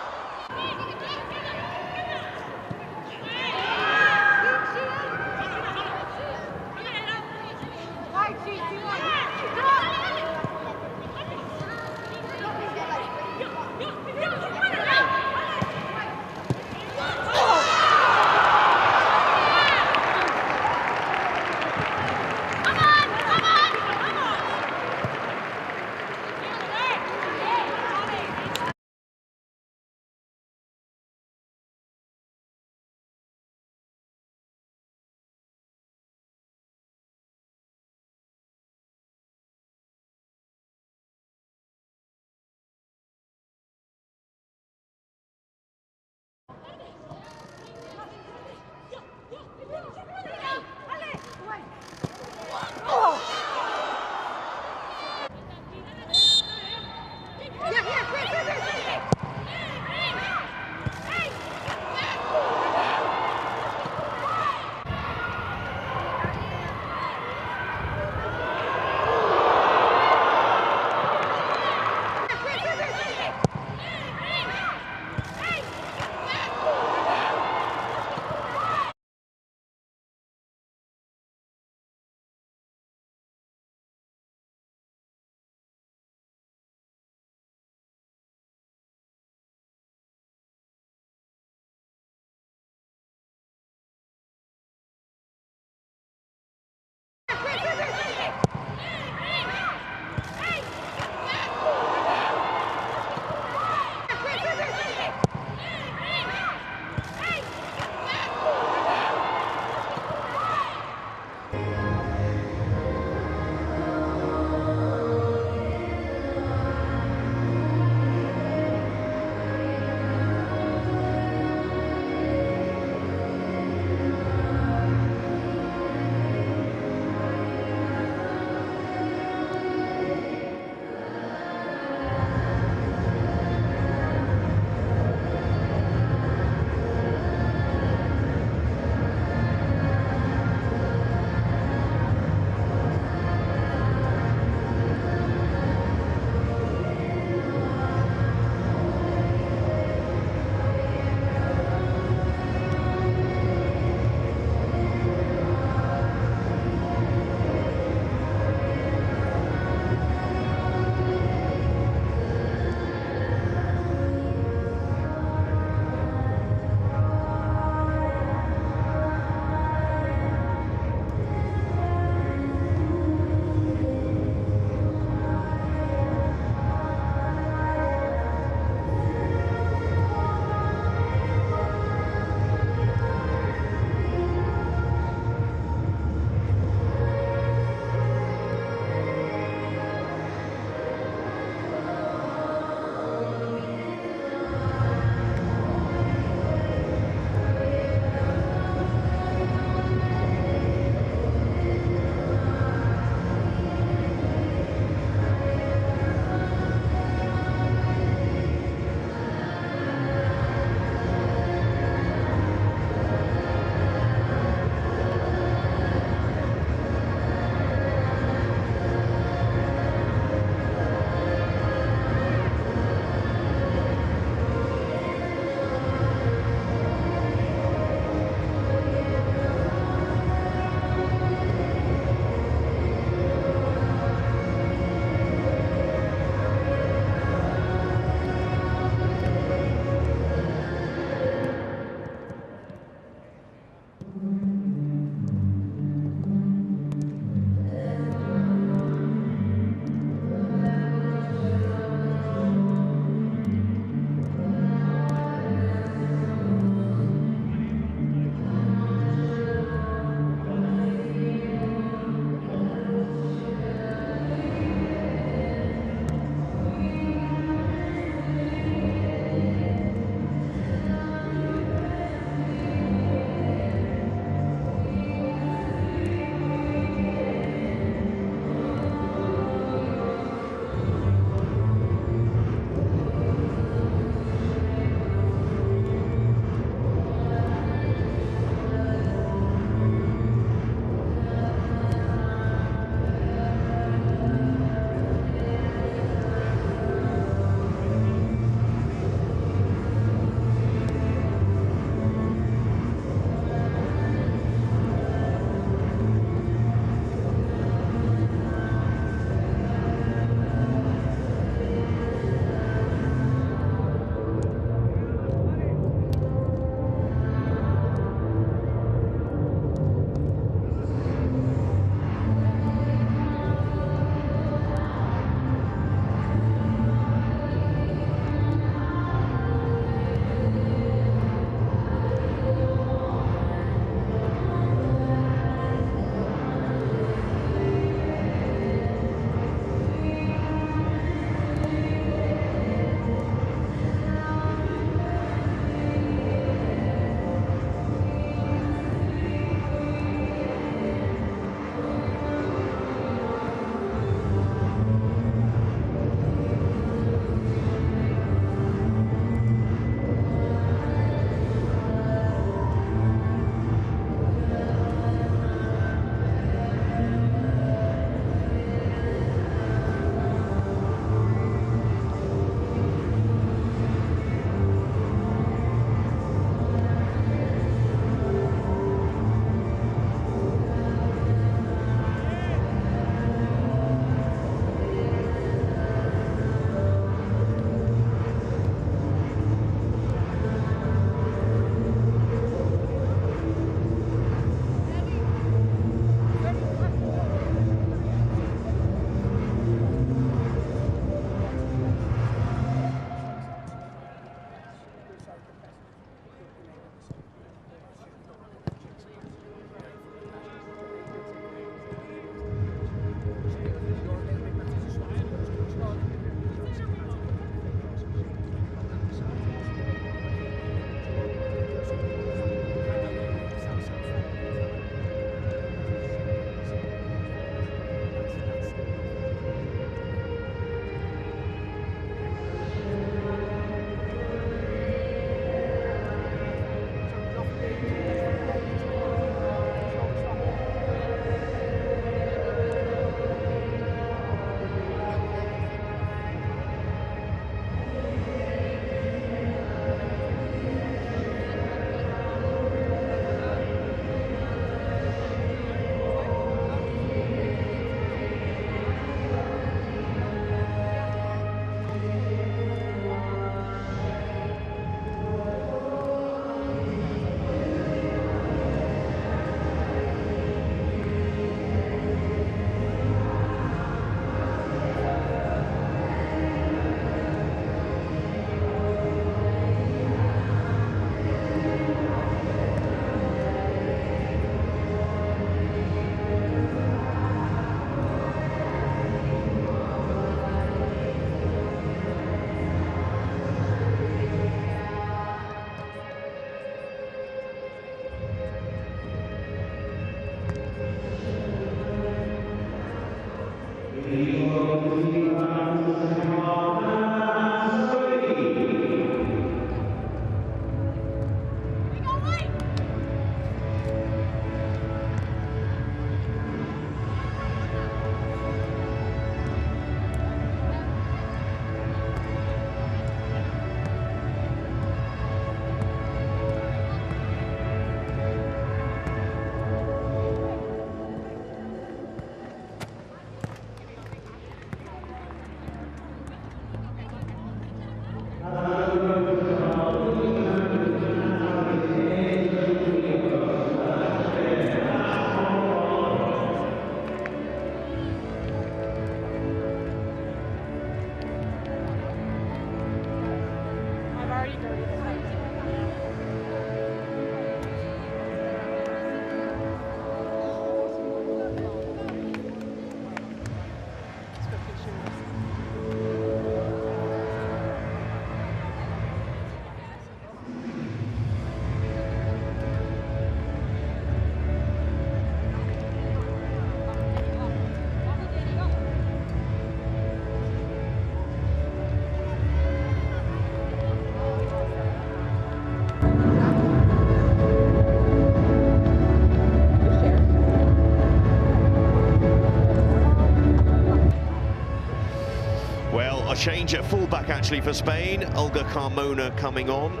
Well, a change at fullback actually for Spain. Olga Carmona coming on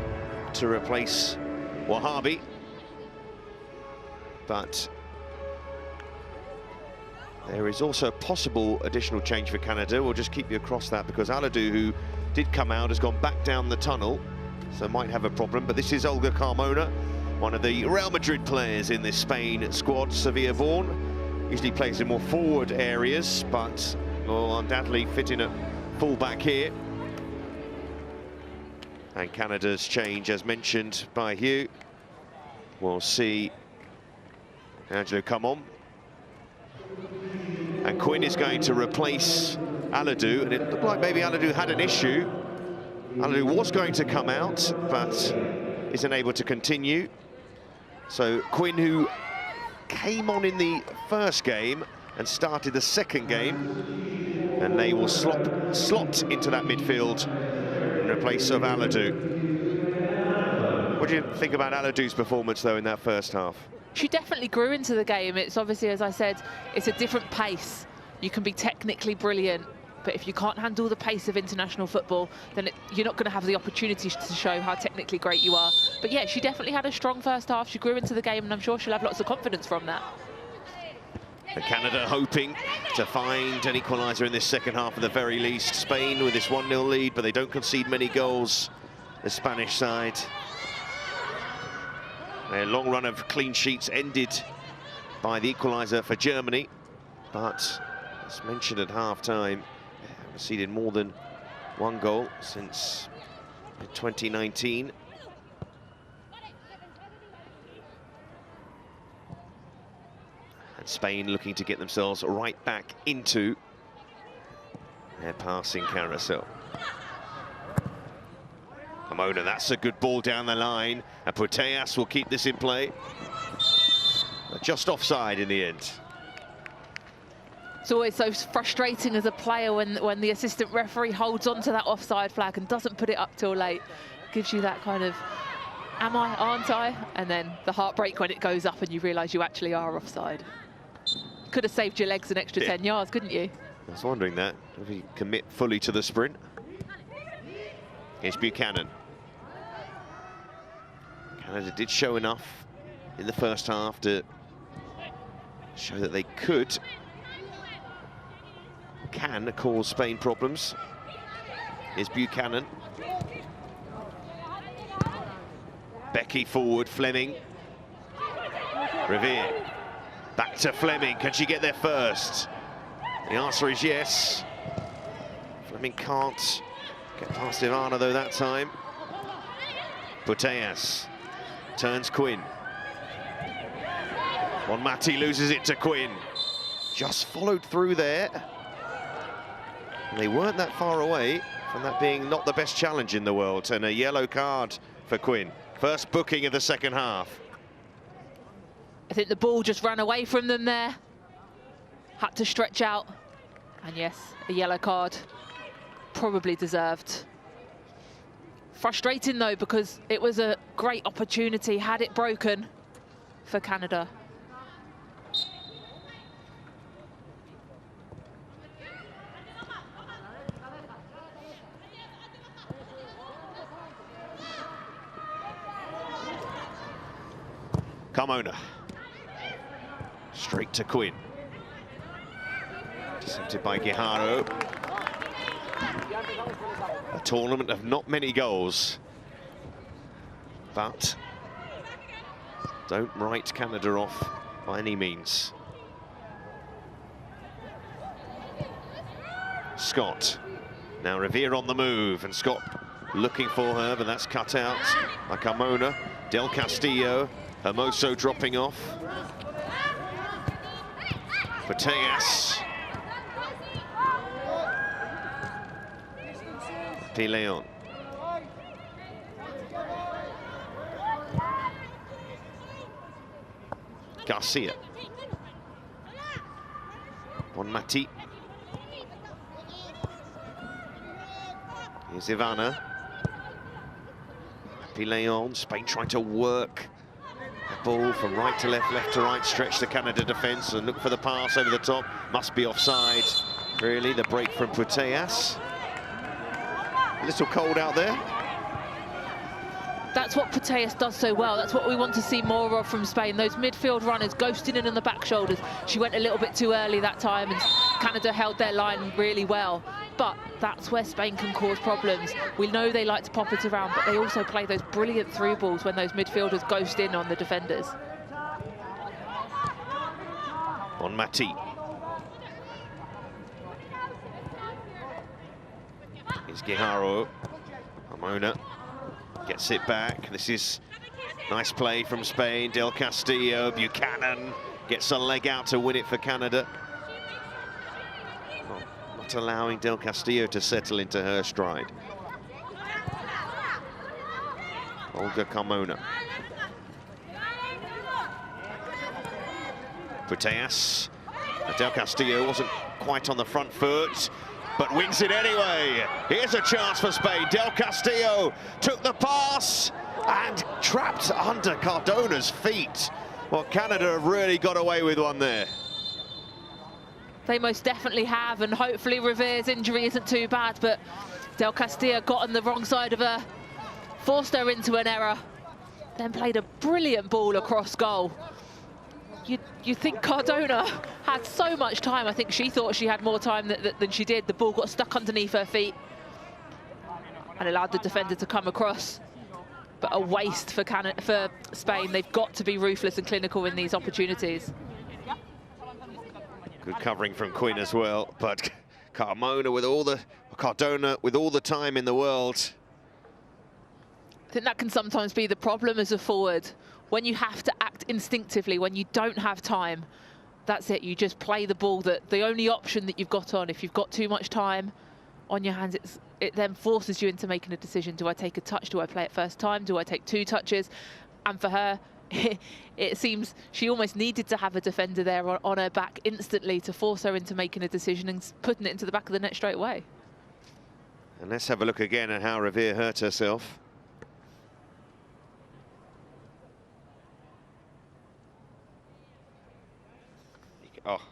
to replace Wahabi. But there is also a possible additional change for Canada. We'll just keep you across that because Aladou, who did come out, has gone back down the tunnel, so might have a problem. But this is Olga Carmona, one of the Real Madrid players in this Spain squad, Sevilla-born. Usually plays in more forward areas, but will undoubtedly fit in at fullback here. And Canada's change, as mentioned by Hugh. We'll see Angelo come on. And Quinn is going to replace Aladou, and it looked like maybe Aladou had an issue. Aladou was going to come out, but isn't able to continue. So Quinn, who came on in the first game and started the second game, and they will slot into that midfield in place of Aladou. What do you think about Aladou's performance, though, in that first half? She definitely grew into the game. It's obviously, as I said, it's a different pace. You can be technically brilliant, but if you can't handle the pace of international football, then you're not going to have the opportunity to show how technically great you are. But yeah, she definitely had a strong first half. She grew into the game, and I'm sure she'll have lots of confidence from that. And Canada hoping to find an equaliser in this second half at the very least. Spain with this 1-0 lead, but they don't concede many goals, the Spanish side. A long run of clean sheets ended by the equaliser for Germany, but as mentioned at half-time, conceded more than one goal since 2019. And Spain looking to get themselves right back into their passing carousel. Carmona, that's a good ball down the line, and Putellas will keep this in play. But just offside in the end. It's always so frustrating as a player when the assistant referee holds on to that offside flag and doesn't put it up till late. Gives you that kind of, am I, aren't I? And then the heartbreak when it goes up and you realise you actually are offside. Could have saved your legs an extra 10 yards, couldn't you? I was wondering that, if he commit fully to the sprint. Here's Buchanan. Canada did show enough in the first half to show that they can cause Spain problems. Here's Buchanan. Becky forward, Fleming. Revere. Back to Fleming. Can she get there first? The answer is yes. Fleming can't get past Ivana, though, that time. Putellas turns Quinn. Bonmati loses it to Quinn. Just followed through there. And they weren't that far away from that being not the best challenge in the world. And a yellow card for Quinn. First booking of the second half. I think the ball just ran away from them there. Had to stretch out. And yes, a yellow card. Probably deserved. Frustrating, though, because it was a great opportunity, had it broken, for Canada. Carmona. Straight to Quinn. Intercepted by Guijarro. A tournament of not many goals, but don't write Canada off by any means. Scott. Now Revere on the move, and Scott looking for her, but that's cut out by Carmona. Del Castillo. Hermoso dropping off. Putellas. Leon. Garcia. Bonmati. Here's Ivana. Leon. Spain trying to work the ball from right to left to right, stretch the Canada defence and look for the pass over the top. Must be offside, really, the break from Putellas. A little cold out there. That's what Putellas does so well. That's what we want to see more of from Spain. Those midfield runners ghosting in on the back shoulders. She went a little bit too early that time, and Canada held their line really well. But that's where Spain can cause problems. We know they like to pop it around, but they also play those brilliant through balls when those midfielders ghost in on the defenders. On Mati. Here's Guijarro. Carmona gets it back. This is nice play from Spain. Del Castillo, Buchanan gets a leg out to win it for Canada. Not allowing Del Castillo to settle into her stride. Olga Carmona. Putellas. Del Castillo wasn't quite on the front foot, but wins it anyway. Here's a chance for Spain. Del Castillo took the pass and trapped under Cardona's feet. Well, Canada have really got away with one there. They most definitely have, and hopefully Revere's injury isn't too bad, but Del Castillo got on the wrong side of her, forced her into an error, then played a brilliant ball across goal. You think Cardona had so much time. I think she thought she had more time than she did. The ball got stuck underneath her feet and allowed the defender to come across. But a waste for Spain. They've got to be ruthless and clinical in these opportunities. Good covering from Quinn as well, but Cardona with all the time in the world. I think that can sometimes be the problem as a forward. When you have to act instinctively, when you don't have time, that's it. You just play the ball. The only option that you've got on, if you've got too much time on your hands, it then forces you into making a decision. Do I take a touch? Do I play it first time? Do I take 2 touches? And for her, it seems she almost needed to have a defender there on her back instantly to force her into making a decision and putting it into the back of the net straight away. And let's have a look again at how Revere hurt herself. Oh,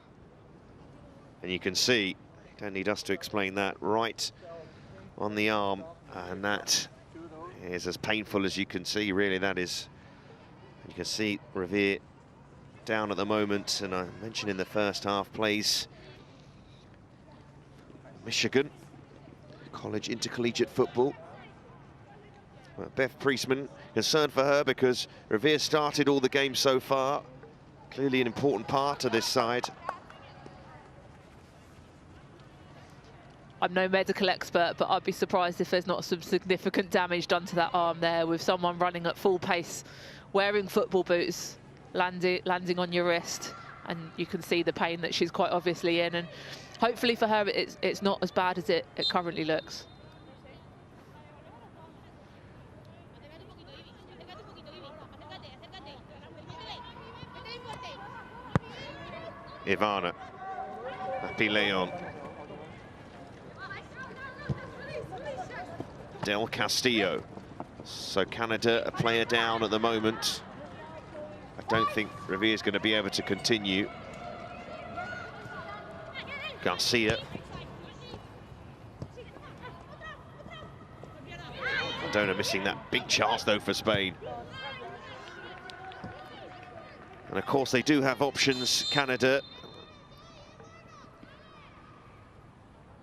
and you can see, don't need us to explain that, right on the arm, and that is as painful as you can see, really. That is, you can see Revere down at the moment, and I mentioned in the first half, plays Michigan college intercollegiate football. Well, Beth Priestman, concerned for her because Revere started all the games so far. Clearly an important part of this side. I'm no medical expert, but I'd be surprised if there's not some significant damage done to that arm there, with someone running at full pace, wearing football boots, landing on your wrist, and you can see the pain that she's quite obviously in. And hopefully for her, it's not as bad as it currently looks. Ivana, Happy Leon. Del Castillo. So Canada, a player down at the moment. I don't think Revere's going to be able to continue. Garcia. Cardona missing that big chance though for Spain. And of course they do have options, Canada.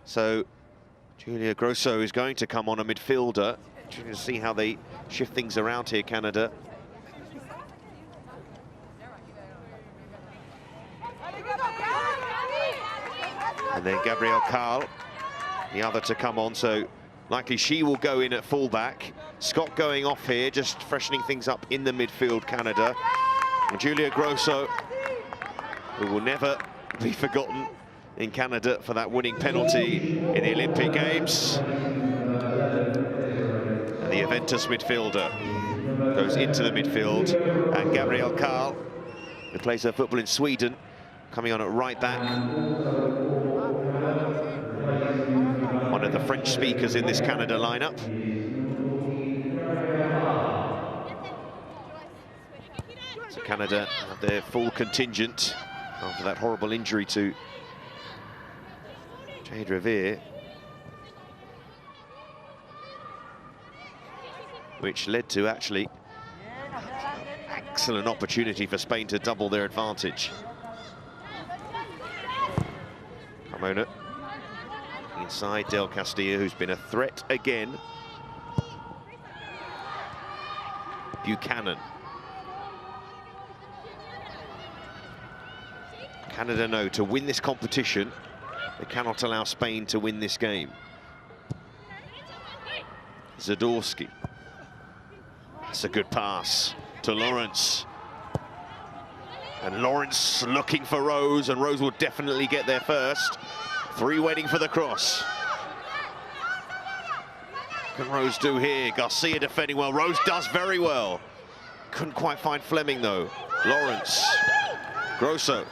So Julia Grosso is going to come on a midfielder. Trying to see how they shift things around here, Canada. And then Gabrielle Carl, the other to come on, so likely she will go in at fullback. Scott going off here, just freshening things up in the midfield, Canada. And Julia Grosso, who will never be forgotten in Canada for that winning penalty in the Olympic Games. And the Juventus midfielder goes into the midfield. And Gabrielle Carl, who plays her football in Sweden, coming on at right back. One of the French speakers in this Canada lineup. So Canada have their full contingent after that horrible injury to Jade Revere. which led to actually excellent opportunity for Spain to double their advantage. Carmona inside Del Castillo, who's been a threat again. Buchanan. Canada know to win this competition, they cannot allow Spain to win this game. Zadorsky. That's a good pass to Lawrence. And Lawrence looking for Rose, and Rose will definitely get there first. Three waiting for the cross. What can Rose do here? Garcia defending well. Rose does very well. Couldn't quite find Fleming though. Lawrence. Grosso.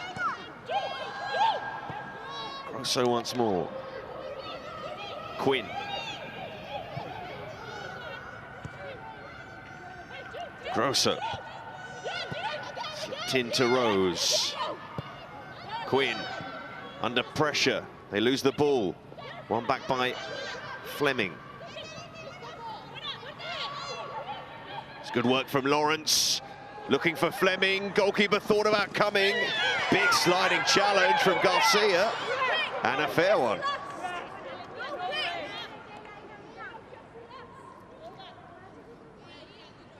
Grosso once more. Quinn. Grosso. Slipped into Rose. Quinn under pressure. They lose the ball. One back by Fleming. It's good work from Lawrence. Looking for Fleming. Goalkeeper thought about coming. Big sliding challenge from Garcia. And a fair one.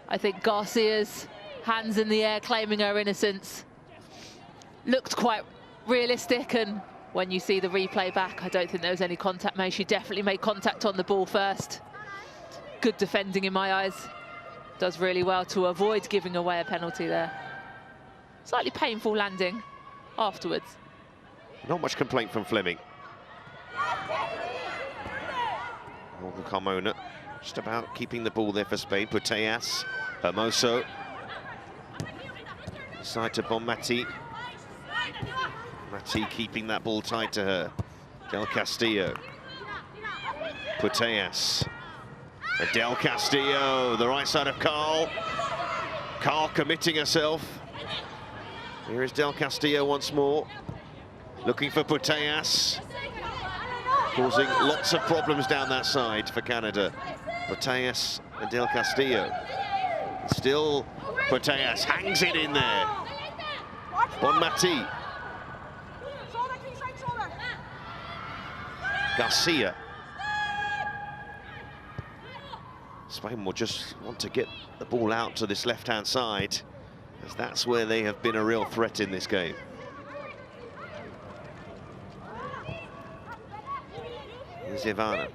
I think Garcia's hands in the air claiming her innocence looked quite realistic, and when you see the replay back, I don't think there was any contact made. She definitely made contact on the ball first. Good defending in my eyes. Does really well to avoid giving away a penalty there. Slightly painful landing afterwards. Not much complaint from Fleming. Morgan Carmona just about keeping the ball there for Spain. Putellas, Hermoso. Side to Bonmati. Mati keeping that ball tight to her. Del Castillo. Putellas. Del Castillo, the right side of Carl. Carl committing herself. Here is Del Castillo once more. Looking for Putellas. Causing lots of problems down that side for Canada. Putellas and Del Castillo. Still, Putellas hangs it in there. Bonmati. Garcia. Spain will just want to get the ball out to this left-hand side, as that's where they have been a real threat in this game. Here's Ivana.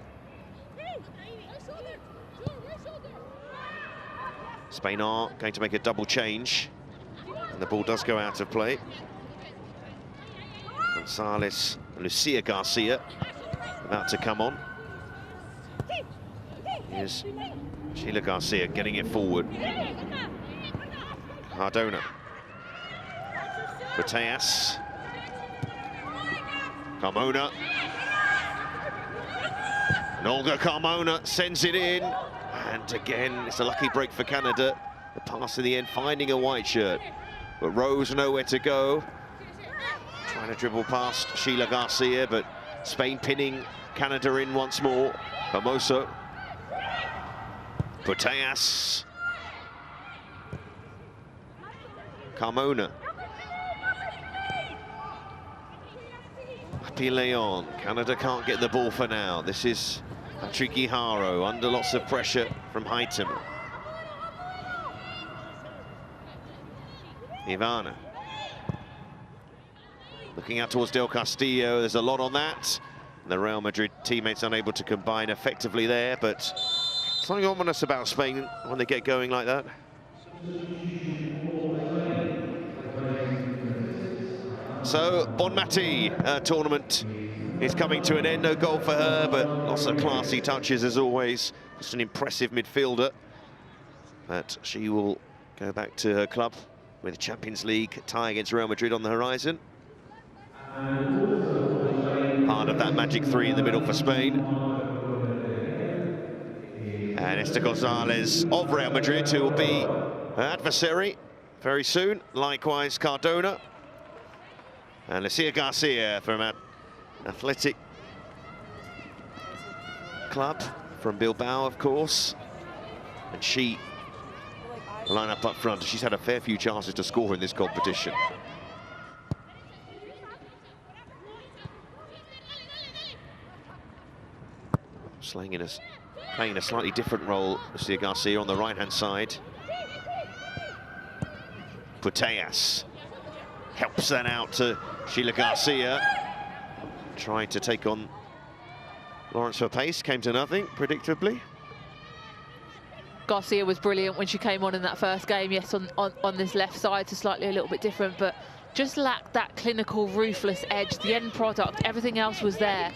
Spain are going to make a double change, and the ball does go out of play. Gonzalez, Lucia Garcia about to come on. Here's Sheila Garcia getting it forward. Cardona. Putellas. Carmona. And Olga Carmona sends it in. And again, it's a lucky break for Canada. The pass in the end, finding a white shirt. But Rose nowhere to go. Trying to dribble past Sheila Garcia, but Spain pinning Canada in once more. Hermoso. Putellas. Carmona. Happy Leon. Canada can't get the ball for now. This is Patrick Guijaro under lots of pressure from Highton. Ivana. Looking out towards Del Castillo. There's a lot on that. The Real Madrid teammates unable to combine effectively there, but something ominous about Spain when they get going like that. So, Bonmati tournament is coming to an end. No goal for her, but lots of classy touches as always. Just an impressive midfielder. But she will go back to her club with the Champions League tie against Real Madrid on the horizon. Part of that magic three in the middle for Spain. And Esther Gonzalez of Real Madrid, who will be her adversary very soon. Likewise, Cardona. And Lucia Garcia from Athletic Club from Bilbao, of course. And she will line up front. She's had a fair few chances to score in this competition. Playing a slightly different role, Lucia Garcia on the right-hand side. Putellas helps that out to Sheila Garcia. Tried to take on Lawrence for pace, came to nothing, predictably. Garcia was brilliant when she came on in that first game. Yes, on this left side, so slightly a little bit different, but just lacked that clinical, ruthless edge. The end product, everything else was there,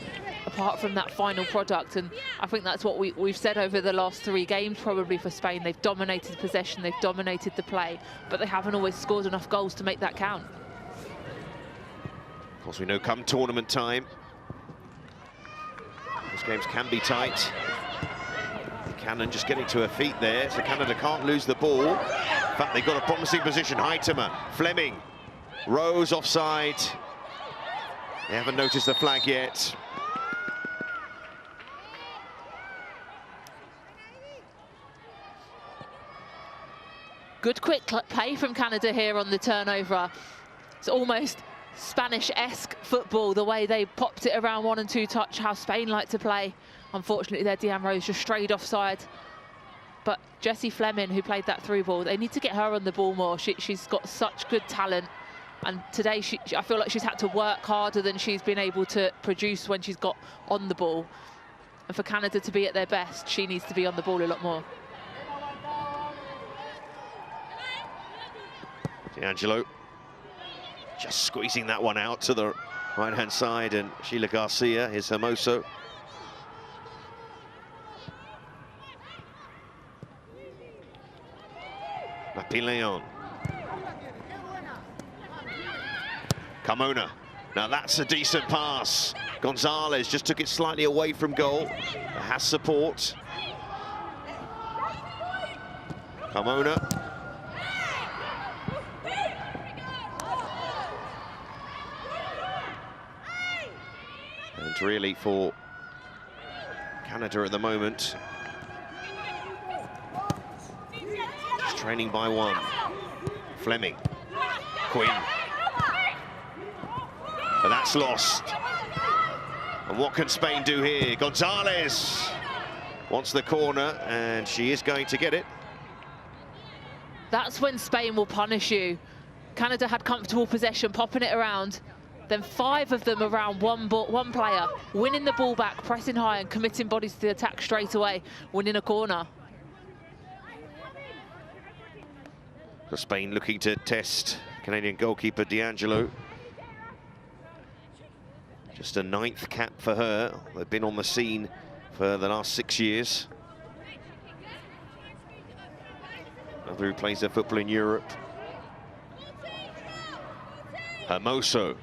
apart from that final product. And I think that's what we've said over the last 3 games, probably for Spain. They've dominated possession, they've dominated the play, but they haven't always scored enough goals to make that count. Of course, we know come tournament time, those games can be tight. Cannon just getting to her feet there, so Canada can't lose the ball. In fact, they've got a promising position. Heitema, Fleming, Rose offside. They haven't noticed the flag yet. Good quick play from Canada here on the turnover. It's almost Spanish-esque football, the way they popped it around 1 and 2 touch, how Spain like to play. Unfortunately, their Deanne Rose just strayed offside. But Jessie Fleming, who played that through ball, they need to get her on the ball more. She's got such good talent. And today, I feel like she's had to work harder than she's been able to produce when she's got on the ball. And for Canada to be at their best, she needs to be on the ball a lot more. D'Angelo just squeezing that one out to the right-hand side, and Sheila Garcia, here's Hermoso. Napileon. Carmona. Now that's a decent pass. Gonzalez just took it slightly away from goal. It has support. Carmona. And really for Canada at the moment, just trailing by 1. Fleming, Quinn. But that's lost. And what can Spain do here? Gonzalez wants the corner, and she is going to get it. That's when Spain will punish you. Canada had comfortable possession, popping it around. Then 5 of them around one player, winning the ball back, pressing high and committing bodies to the attack straight away, winning a corner. So Spain looking to test Canadian goalkeeper D'Angelo. Just a 9th cap for her. They've been on the scene for the last 6 years. Another who plays their football in Europe. Hermoso.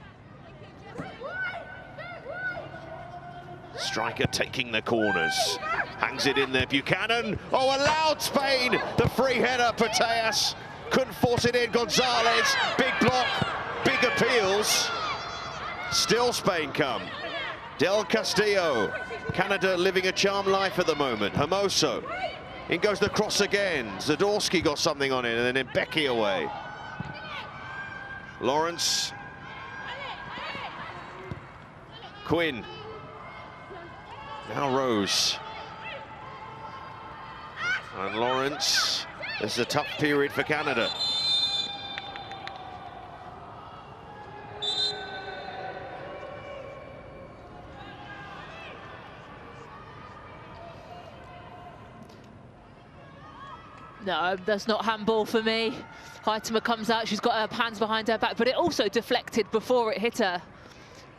Striker taking the corners. Hangs it in there, Buchanan. Oh, allowed Spain! The free header, Putellas. Couldn't force it in, Gonzalez. Big block, big appeals. Still Spain come. Del Castillo. Canada living a charmed life at the moment. Hermoso. In goes the cross again. Zadorsky got something on it, and then Mbeki away. Lawrence. Quinn. Now Rose. And Lawrence. This is a tough period for Canada. No, that's not handball for me. Heitema comes out, she's got her hands behind her back, but it also deflected before it hit her.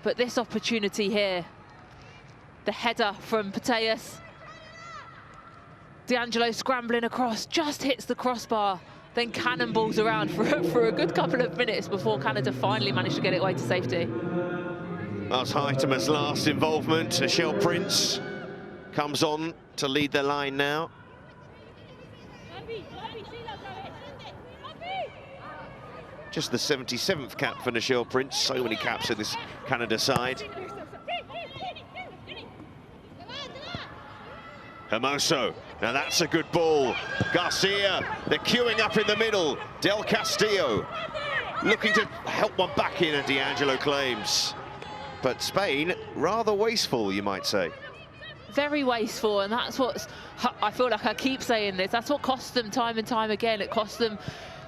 But this opportunity here, the header from Putellas. D'Angelo scrambling across, just hits the crossbar, then cannonballs around for a good couple of minutes before Canada finally managed to get it away to safety. That's Heitema's last involvement. Michelle Prince comes on to lead the line now. Just the 77th cap for Nichelle Prince. So many caps in this Canada side. Hermoso, now that's a good ball. Garcia, they're queuing up in the middle. Del Castillo looking to help one back in, and D'Angelo claims. But Spain, rather wasteful, you might say. Very wasteful, and that's what's, I feel like I keep saying this, that's what costs them time and time again. It costs them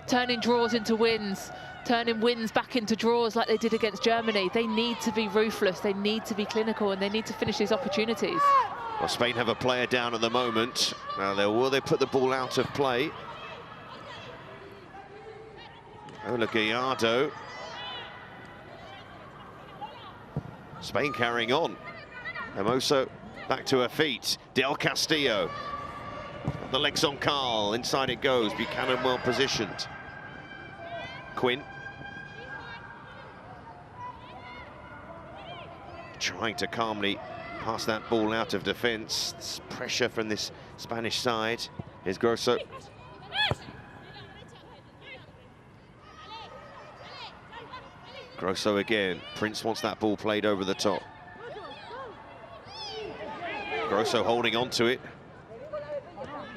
turning draws into wins, turning wins back into draws like they did against Germany. They need to be ruthless, they need to be clinical, and they need to finish these opportunities. Well, Spain have a player down at the moment. Now, will they put the ball out of play? Ola Gallardo. Spain carrying on. Hermoso back to her feet. Del Castillo. The legs on Carl. Inside it goes. Buchanan well positioned. Quinn. Trying to calmly pass that ball out of defence. There's pressure from this Spanish side. Here's Grosso. Grosso again. Prince wants that ball played over the top. Grosso holding on to it.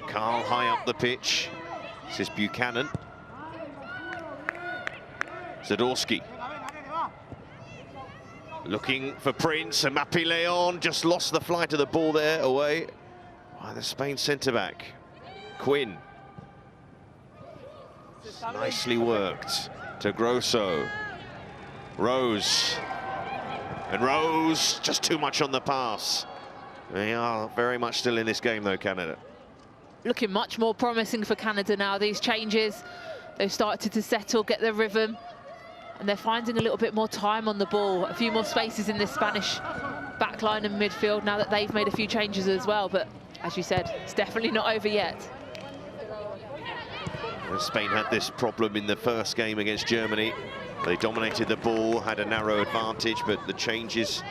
Carl high up the pitch. This is Buchanan. Zadorsky. Looking for Prince, and Mapi Leon just lost the flight of the ball there, away by the Spain centre-back. Quinn. Nicely worked to Grosso. Rose. And Rose, just too much on the pass. They are very much still in this game though, Canada. Looking much more promising for Canada now, these changes. They've started to settle, get their rhythm, and they're finding a little bit more time on the ball. A few more spaces in this Spanish backline and midfield now that they've made a few changes as well. But as you said, it's definitely not over yet. Well, Spain had this problem in the first game against Germany. They dominated the ball, had a narrow advantage, but the changes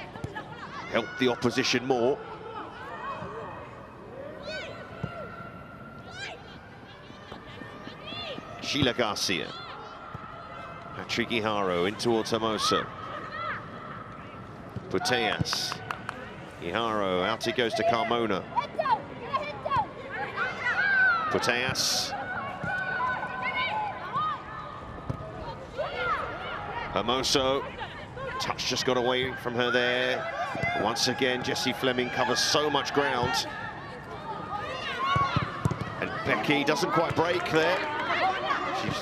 helped the opposition more. Sheila Garcia. Patrick Iharo in towards Hermoso. Putellas. Iharo, out he goes to Carmona. Putellas. Hermoso. Touch just got away from her there. Once again, Jessie Fleming covers so much ground. And Becky doesn't quite break there. She's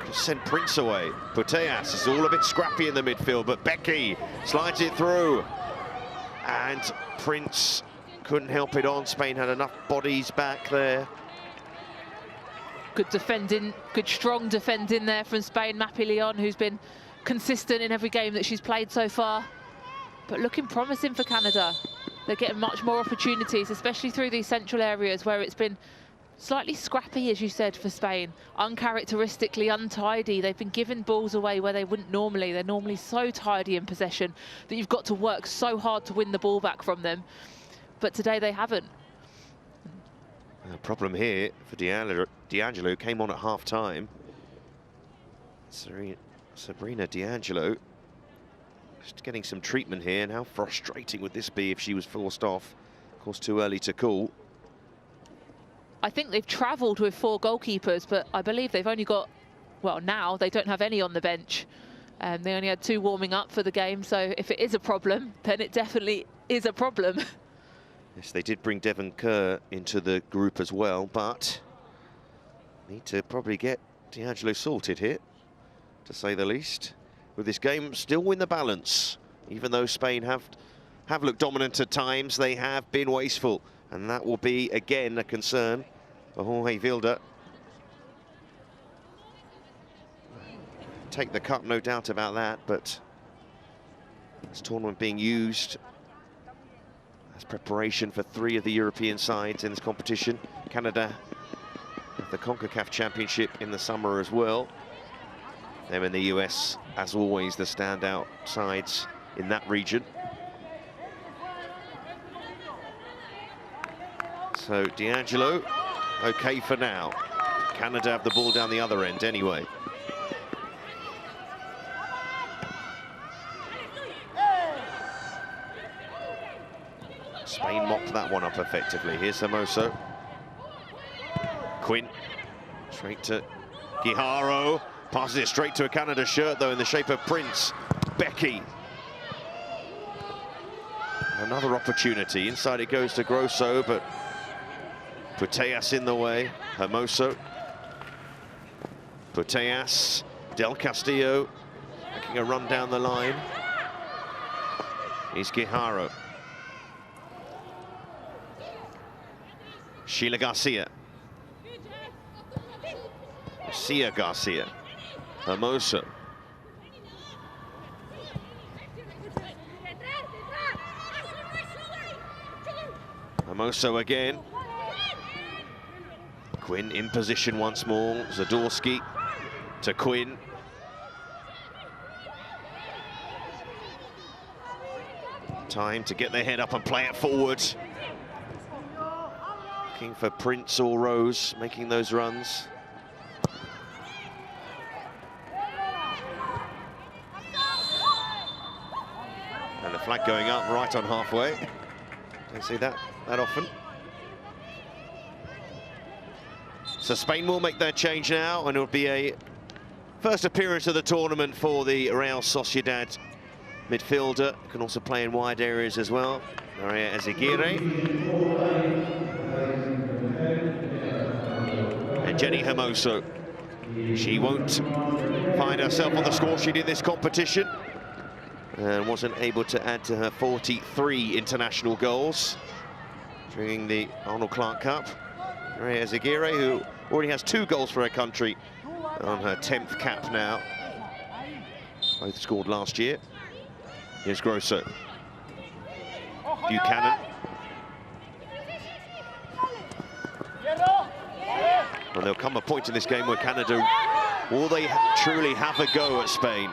just sent Prince away. Putellas is all a bit scrappy in the midfield, but Becky slides it through. And Prince couldn't help it on. Spain had enough bodies back there. Good defending, good strong defending there from Spain. Mapi Leon, who's been consistent in every game that she's played so far. But looking promising for Canada. They're getting much more opportunities, especially through these central areas where it's been slightly scrappy, as you said, for Spain. Uncharacteristically untidy. They've been giving balls away where they wouldn't normally. They're normally so tidy in possession that you've got to work so hard to win the ball back from them. But today they haven't. The problem here for D'Angelo came on at half-time. Sabrina D'Angelo just getting some treatment here, and how frustrating would this be if she was forced off? Of course, too early to call. I think they've travelled with 4 goalkeepers, but I believe they've only got, well, now they don't have any on the bench. They only had 2 warming up for the game, so if it is a problem, then it definitely is a problem. Yes, they did bring Devon Kerr into the group as well, but need to probably get D'Angelo sorted here, to say the least. With this game still in the balance, even though Spain have looked dominant at times, they have been wasteful, and that will be again a concern for Jorge Vilda. Take the cup, no doubt about that, but this tournament being used as preparation for 3 of the European sides in this competition. Canada have the CONCACAF Championship in the summer as well. Them in the US, as always, the standout sides in that region. So D'Angelo, okay for now. Canada have the ball down the other end anyway. Spain mop wrapped that one up effectively. Here's Hermoso. Quinn, straight to Guijaro. Passes it straight to a Canada shirt, though, in the shape of Prince. Becky. Another opportunity. Inside it goes to Grosso, but Putellas in the way. Hermoso. Putellas. Del Castillo making a run down the line. Here's Guijaro. Sheila Garcia. Garcia. Hermoso. Hermoso again. Quinn in position once more. Zadorsky to Quinn. Time to get their head up and play it forward. Looking for Prince or Rose making those runs. And the flag going up right on halfway. Don't see that often. So Spain will make their change now, and it'll be a first appearance of the tournament for the Real Sociedad midfielder. Can also play in wide areas as well. Maria Ezagirre. And Jenny Hermoso. She won't find herself on the score sheet in this competition, and wasn't able to add to her 43 international goals during the Arnold Clark Cup. Maria Ezagirre, who already has 2 goals for her country on her 10th cap now. Both scored last year. Here's Grosso. Buchanan. And there'll come a point in this game where Canada, will they truly have a go at Spain?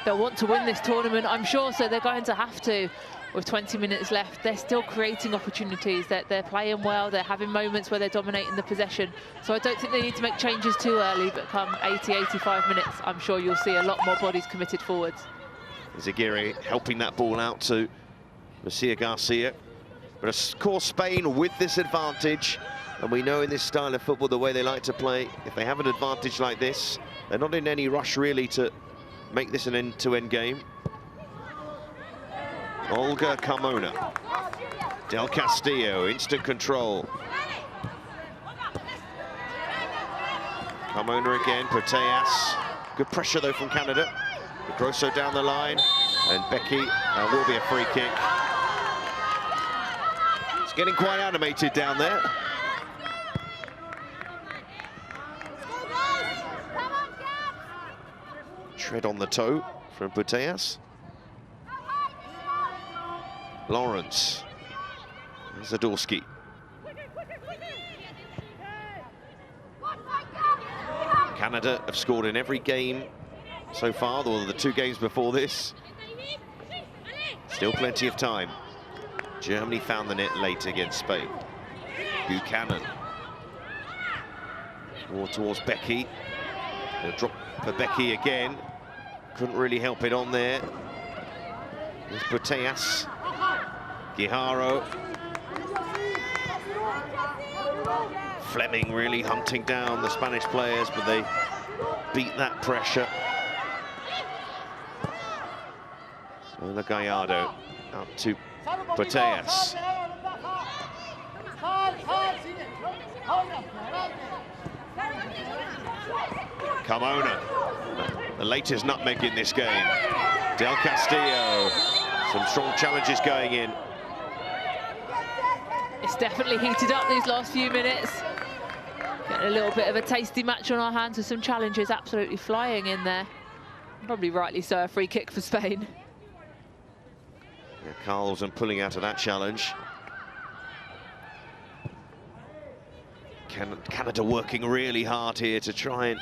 They'll want to win this tournament, I'm sure, so they're going to have to. With 20 minutes left, they're still creating opportunities. They're playing well, they're having moments where they're dominating the possession. So I don't think they need to make changes too early, but come 80, 85 minutes, I'm sure you'll see a lot more bodies committed forwards. Ezagirre helping that ball out to Maria Garcia. But of course, Spain with this advantage, and we know in this style of football the way they like to play, if they have an advantage like this, they're not in any rush really to make this an end-to-end game. Olga Carmona. Del Castillo, instant control. Carmona again, Putellas. Good pressure though from Canada. Grosso down the line, and Becky will be a free kick. It's getting quite animated down there. Tread on the toe from Putellas. Lawrence. Zadorsky. Canada have scored in every game so far, or the 2 games before this. Still plenty of time. Germany found the net late against Spain. Buchanan. More towards Becky. They'll drop for Becky again. Couldn't really help it on there. There's Putellas. Guijaro. Fleming really hunting down the Spanish players, but they beat that pressure. Ola Gallardo out to Putellas. Carmona, the latest nutmeg in this game. Del Castillo, some strong challenges going in. It's definitely heated up these last few minutes. Getting a little bit of a tasty match on our hands with some challenges absolutely flying in there. Probably rightly so, a free kick for Spain. Yeah, Carlsen pulling out of that challenge. Canada working really hard here to try and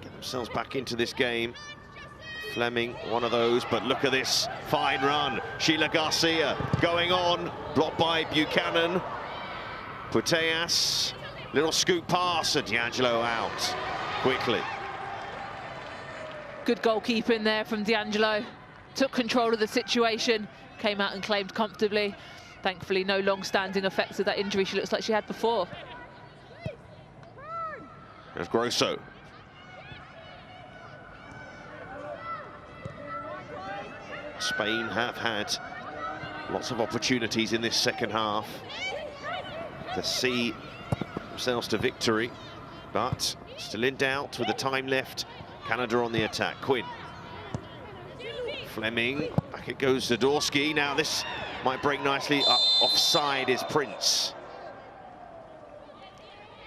get themselves back into this game. Fleming, one of those, but look at this fine run. Sheila Garcia going on, blocked by Buchanan. Putellas, little scoop pass, and D'Angelo out quickly. Good goalkeeping there from D'Angelo. Took control of the situation, came out and claimed comfortably. Thankfully, no long-standing effects of that injury she looks like she had before. There's Grosso. Spain have had lots of opportunities in this second half to see themselves to victory, but still in doubt with the time left. Canada on the attack. Quinn. Fleming. Back it goes to Zadorsky. Now this might break nicely. Offside is Prince.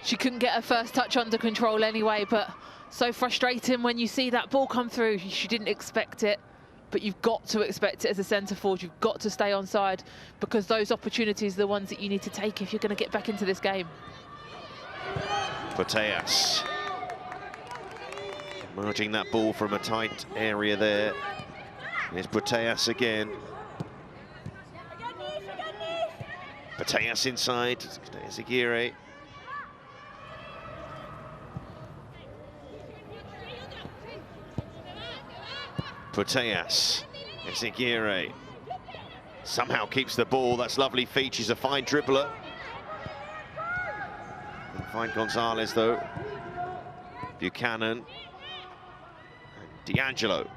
She couldn't get her first touch under control anyway, but so frustrating when you see that ball come through. She didn't expect it, but you've got to expect it as a centre forward. You've got to stay onside, because those opportunities are the ones that you need to take if you're going to get back into this game. Putellas. Emerging that ball from a tight area there. Here's Putellas again. Putellas inside. There's Aguirre. Putellas. It's Aguirre. Somehow keeps the ball. That's lovely feat. She's a fine dribbler. Fine Gonzalez though. Buchanan. And D'Angelo.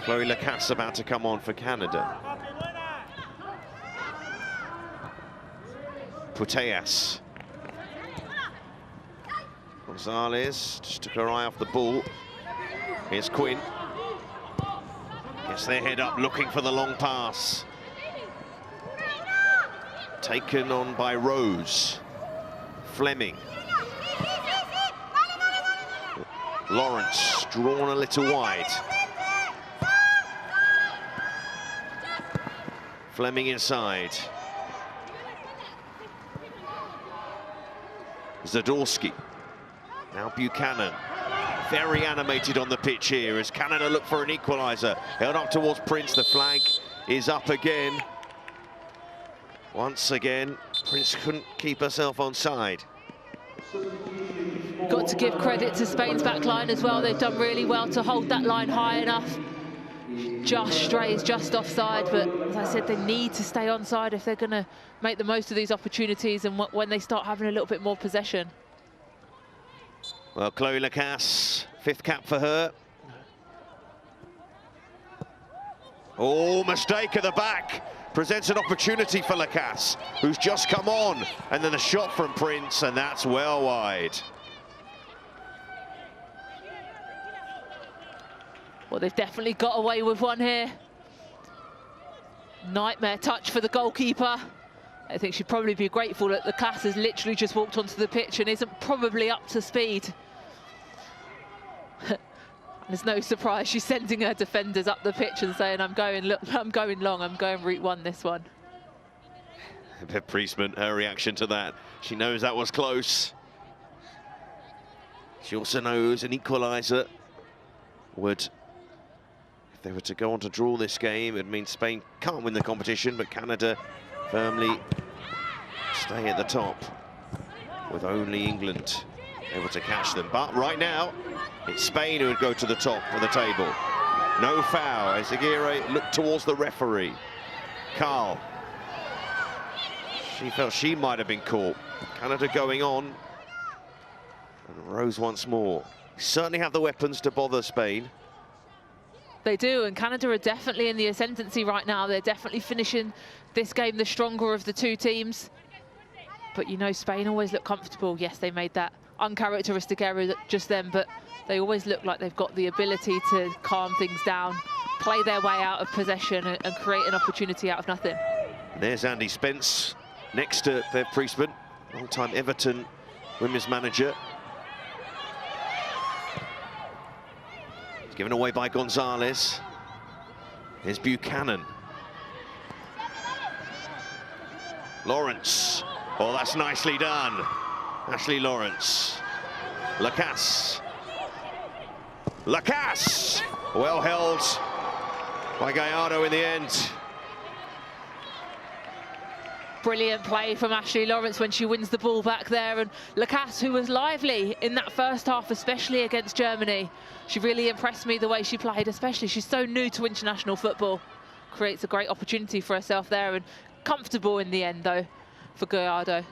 Chloe Lacasse about to come on for Canada. Putellas. Gonzalez just took her eye off the ball. Here's Quinn. Gets their head up, looking for the long pass. Taken on by Rose. Fleming. Lawrence drawn a little wide. Fleming inside. Zadorsky. Now Buchanan. Very animated on the pitch here as Canada look for an equaliser. Held up towards Prince. The flag is up again. Once again, Prince couldn't keep herself onside. Got to give credit to Spain's back line as well. They've done really well to hold that line high enough. Just strays, just offside, but as I said, they need to stay onside if they're going to make the most of these opportunities and when they start having a little bit more possession. Well, Chloe Lacasse, 5th cap for her. Oh, mistake at the back. Presents an opportunity for Lacasse, who's just come on. And then a shot from Prince, and that's well wide. Well, they've definitely got away with one here. Nightmare touch for the goalkeeper. I think she'd probably be grateful that Lacasse has literally just walked onto the pitch and isn't probably up to speed. There's no surprise she's sending her defenders up the pitch and saying, I'm going long, I'm going route one this one. Bev Priestman, her reaction to that. She knows that was close. She also knows an equaliser would, if they were to go on to draw this game, it means Spain can't win the competition, but Canada firmly stay at the top, with only England able to catch them. But right now, it's Spain who would go to the top of the table. No foul as Aguirre looked towards the referee. Carl. She felt she might have been caught. Canada going on. And Rose once more. Certainly have the weapons to bother Spain. They do, and Canada are definitely in the ascendancy right now. They're definitely finishing this game the stronger of the two teams. But you know, Spain always look comfortable. Yes, they made that uncharacteristic error just then, but they always look like they've got the ability to calm things down, play their way out of possession and create an opportunity out of nothing. There's Andy Spence next to Bev Priestman, long-time Everton women's manager. It's given away by Gonzalez. Here's Buchanan. Lawrence. Oh, that's nicely done. Ashley Lawrence. Lacasse. Lacasse! Well held by Gallardo in the end. Brilliant play from Ashley Lawrence when she wins the ball back there. And Lacasse, who was lively in that first half, especially against Germany. She really impressed me the way she played, especially. She's so new to international football. Creates a great opportunity for herself there, and comfortable in the end, though, for Gallardo.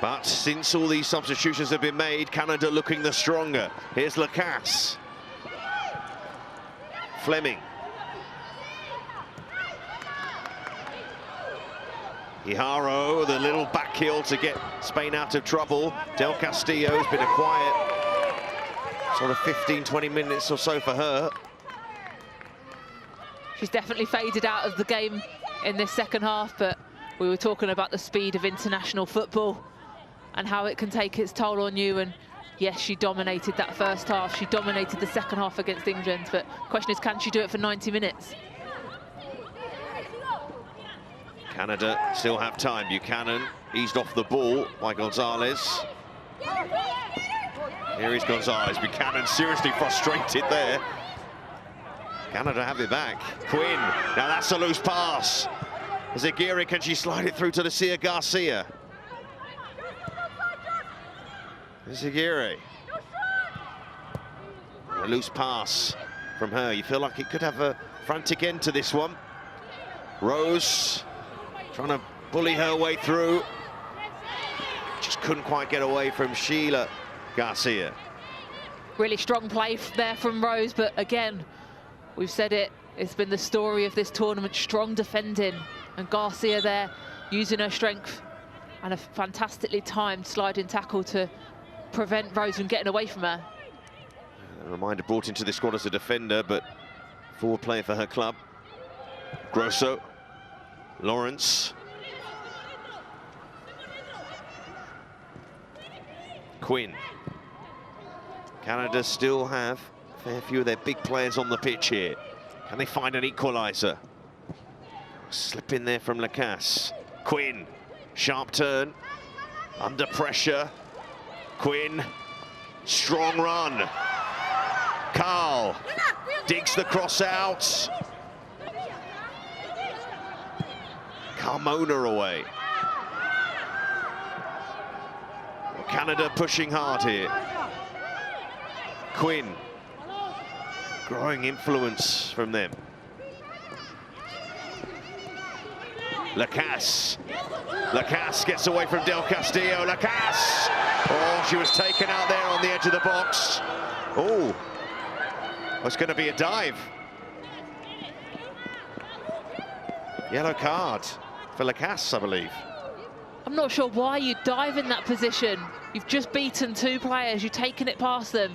But since all these substitutions have been made, Canada looking the stronger. Here's Lacasse. Fleming. Hijaro, the little back heel to get Spain out of trouble. Del Castillo's been a quiet sort of 15-20 minutes or so for her. She's definitely faded out of the game in this second half, but we were talking about the speed of international football and how it can take its toll on you. And yes, she dominated that first half. She dominated the second half against England, but the question is, can she do it for 90 minutes? Canada still have time. Buchanan eased off the ball by Gonzalez. Here is Gonzalez. Buchanan seriously frustrated there. Canada have it back. Quinn. Now that's a loose pass. Zagiri, can she slide it through to Lucia Garcia? Zagiri. A loose pass from her. You feel like it could have a frantic end to this one. Rose trying to bully her way through. Just couldn't quite get away from Sheila Garcia. Really strong play there from Rose, but again, we've said it, it's been the story of this tournament, strong defending. And Garcia there using her strength and a fantastically timed sliding tackle to prevent Rose from getting away from her. A reminder, brought into this squad as a defender, but forward player for her club. Grosso. Lawrence. Quinn. Canada still have a fair few of their big players on the pitch here. Can they find an equaliser? Slip in there from Lacasse. Quinn. Sharp turn. Under pressure. Quinn. Strong run. Carl. Digs the cross out. Carmona away. Canada pushing hard here. Quinn. Growing influence from them. Lacasse. Lacasse gets away from Del Castillo. Lacasse! Oh, she was taken out there on the edge of the box. Oh, it's going to be a dive. Yellow card for Lacasse, I believe. I'm not sure why you dive in that position. You've just beaten two players, you've taken it past them.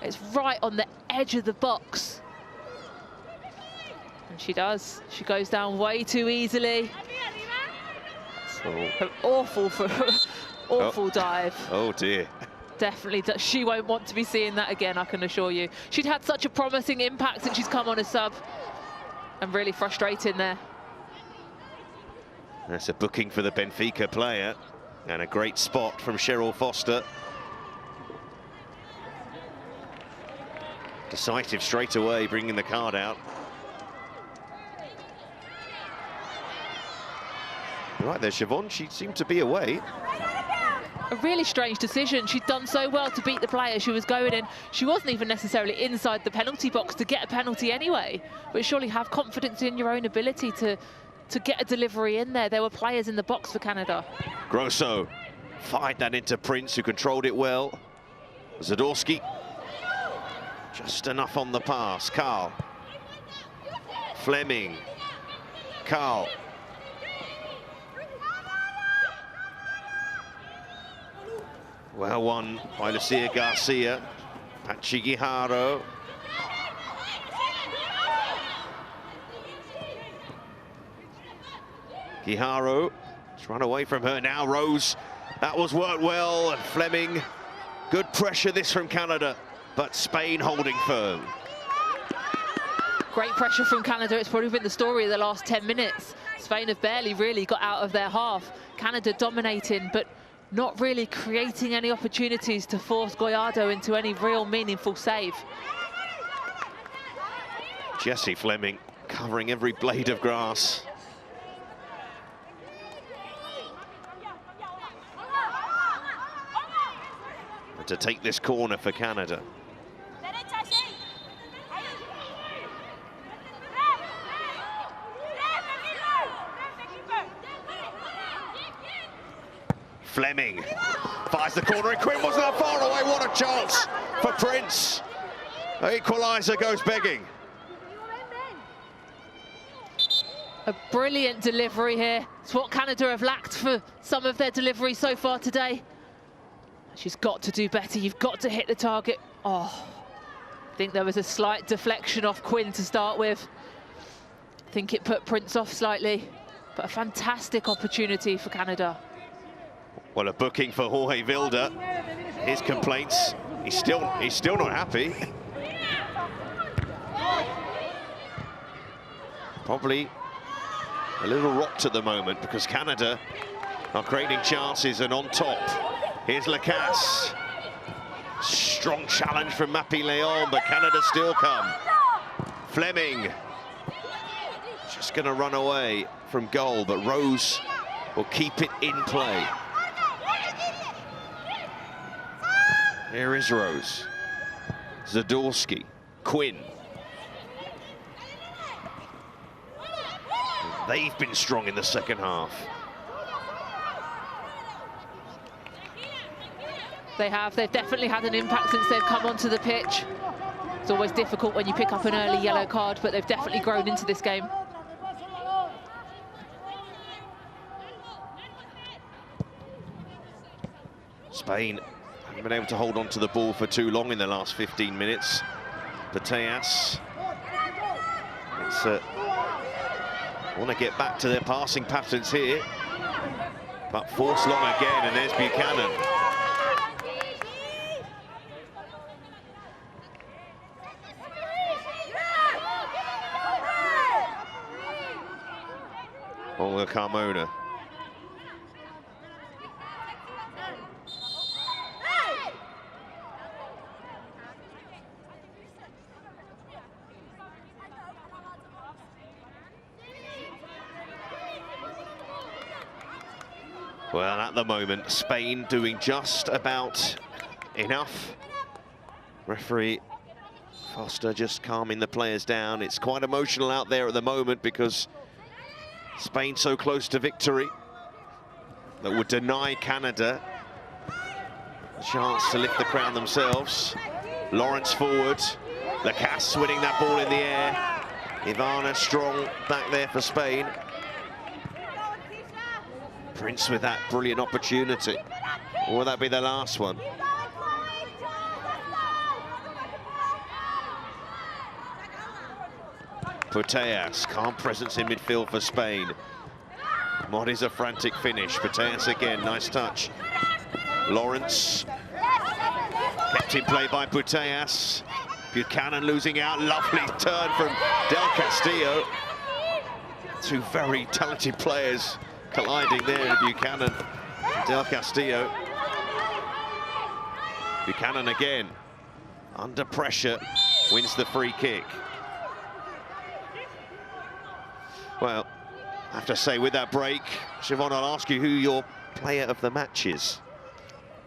It's right on the edge of the box. And she does. She goes down way too easily. An awful dive. Oh dear. Definitely, she won't want to be seeing that again, I can assure you. She'd had such a promising impact since she's come on as sub. And really frustrating there. That's a booking for the Benfica player. And a great spot from Cheryl Foster. Decisive straight away, bringing the card out. Right there, Siobhan, she seemed to be away. A really strange decision. She'd done so well to beat the player she was going in. She wasn't even necessarily inside the penalty box to get a penalty anyway. But surely have confidence in your own ability to get a delivery in there. There were players in the box for Canada. Grosso fired that into Prince, who controlled it well. Zadorsky. Just enough on the pass. Carl. Fleming. Carl. Well won by Lucia Garcia. Pachi Hijaro. Hijaro. It's run away from her now. Rose. That was worked well. And Fleming. Good pressure this from Canada. But Spain holding firm. Great pressure from Canada. It's probably been the story of the last 10 minutes. Spain have barely really got out of their half. Canada dominating, but not really creating any opportunities to force Gallardo into any real meaningful save. Jessie Fleming covering every blade of grass. to take this corner for Canada. Fleming fires the corner, and Quinn wasn't that far away. What a chance for Prince. Equaliser goes begging. A brilliant delivery here. It's what Canada have lacked for some of their delivery so far today. She's got to do better. You've got to hit the target. Oh, I think there was a slight deflection off Quinn to start with. I think it put Prince off slightly, but a fantastic opportunity for Canada. Well, a booking for Jorge Vilda. His complaints, he's still not happy. Probably a little rocked at the moment because Canada are creating chances and on top. Here's Lacasse. Strong challenge from Mappy Leon, but Canada still come. Fleming just going to run away from goal, but Rose will keep it in play. Here is Rose. Zadorsky, Quinn. They've been strong in the second half. They have. They've definitely had an impact since they've come onto the pitch. It's always difficult when you pick up an early yellow card, but they've definitely grown into this game. Spain haven't been able to hold on to the ball for too long in the last 15 minutes. Putellas. Want to get back to their passing patterns here, but forced long again, and there's Buchanan. Olga Carmona. Well, at the moment, Spain doing just about enough. Referee Foster just calming the players down. It's quite emotional out there at the moment because Spain so close to victory that would deny Canada a chance to lift the crown themselves. Lawrence forward, Lacasse winning that ball in the air. Ivana strong back there for Spain. Prince with that brilliant opportunity. Or will that be the last one? Putellas, calm presence in midfield for Spain. Modi's a frantic finish. Putellas again, nice touch. Lawrence, kept in play by Putellas. Buchanan losing out, lovely turn from Del Castillo. Two very talented players colliding there, Buchanan, Del Castillo. Buchanan again, under pressure, wins the free kick. Well, I have to say, with that break, Siobhan, I'll ask you who your player of the match is.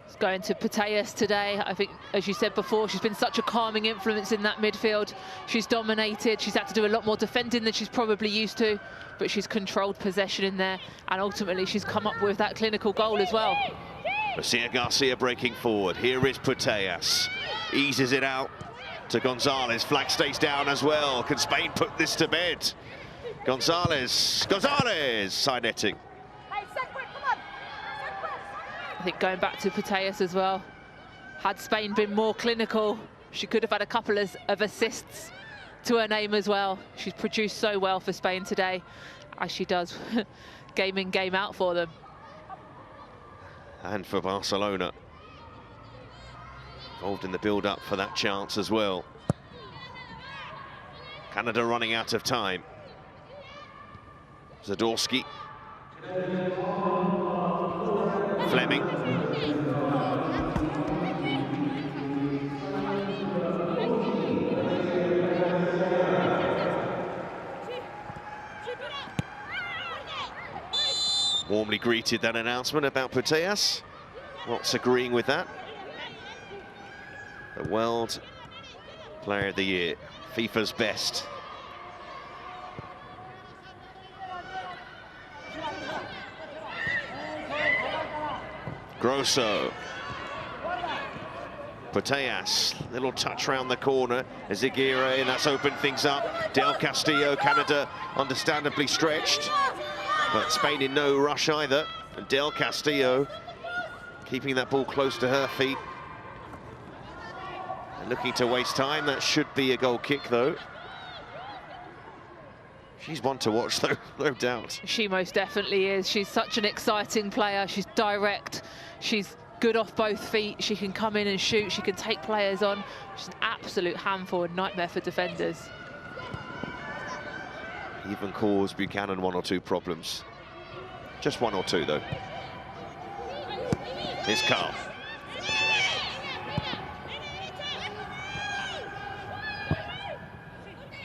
It's going to Putellas today. I think, as you said before, she's been such a calming influence in that midfield. She's dominated. She's had to do a lot more defending than she's probably used to, but she's controlled possession in there, and ultimately she's come up with that clinical goal as well. Lucia Garcia breaking forward. Here is Putellas. Eases it out to Gonzalez. Flag stays down as well. Can Spain put this to bed? Gonzalez, side netting. I think going back to Putellas as well, had Spain been more clinical, she could have had a couple of assists to her name as well. She's produced so well for Spain today, as she does game in, game out for them. And for Barcelona, involved in the build-up for that chance as well. Canada running out of time. Zadorsky. Fleming. Warmly greeted that announcement about Putellas. Watts agreeing with that. the World Player of the Year, FIFA's best. Grosso. Putellas, little touch around the corner. Ziguirre, and that's opened things up. Del Castillo, Canada, understandably stretched, but Spain in no rush either. And Del Castillo keeping that ball close to her feet. And looking to waste time. That should be a goal kick, though. She's one to watch, though, no doubt. She most definitely is. She's such an exciting player. She's direct. She's good off both feet. She can come in and shoot. She can take players on. She's an absolute handful and nightmare for defenders. Even caused Buchanan one or two problems. Just one or two, though. Here's Carl.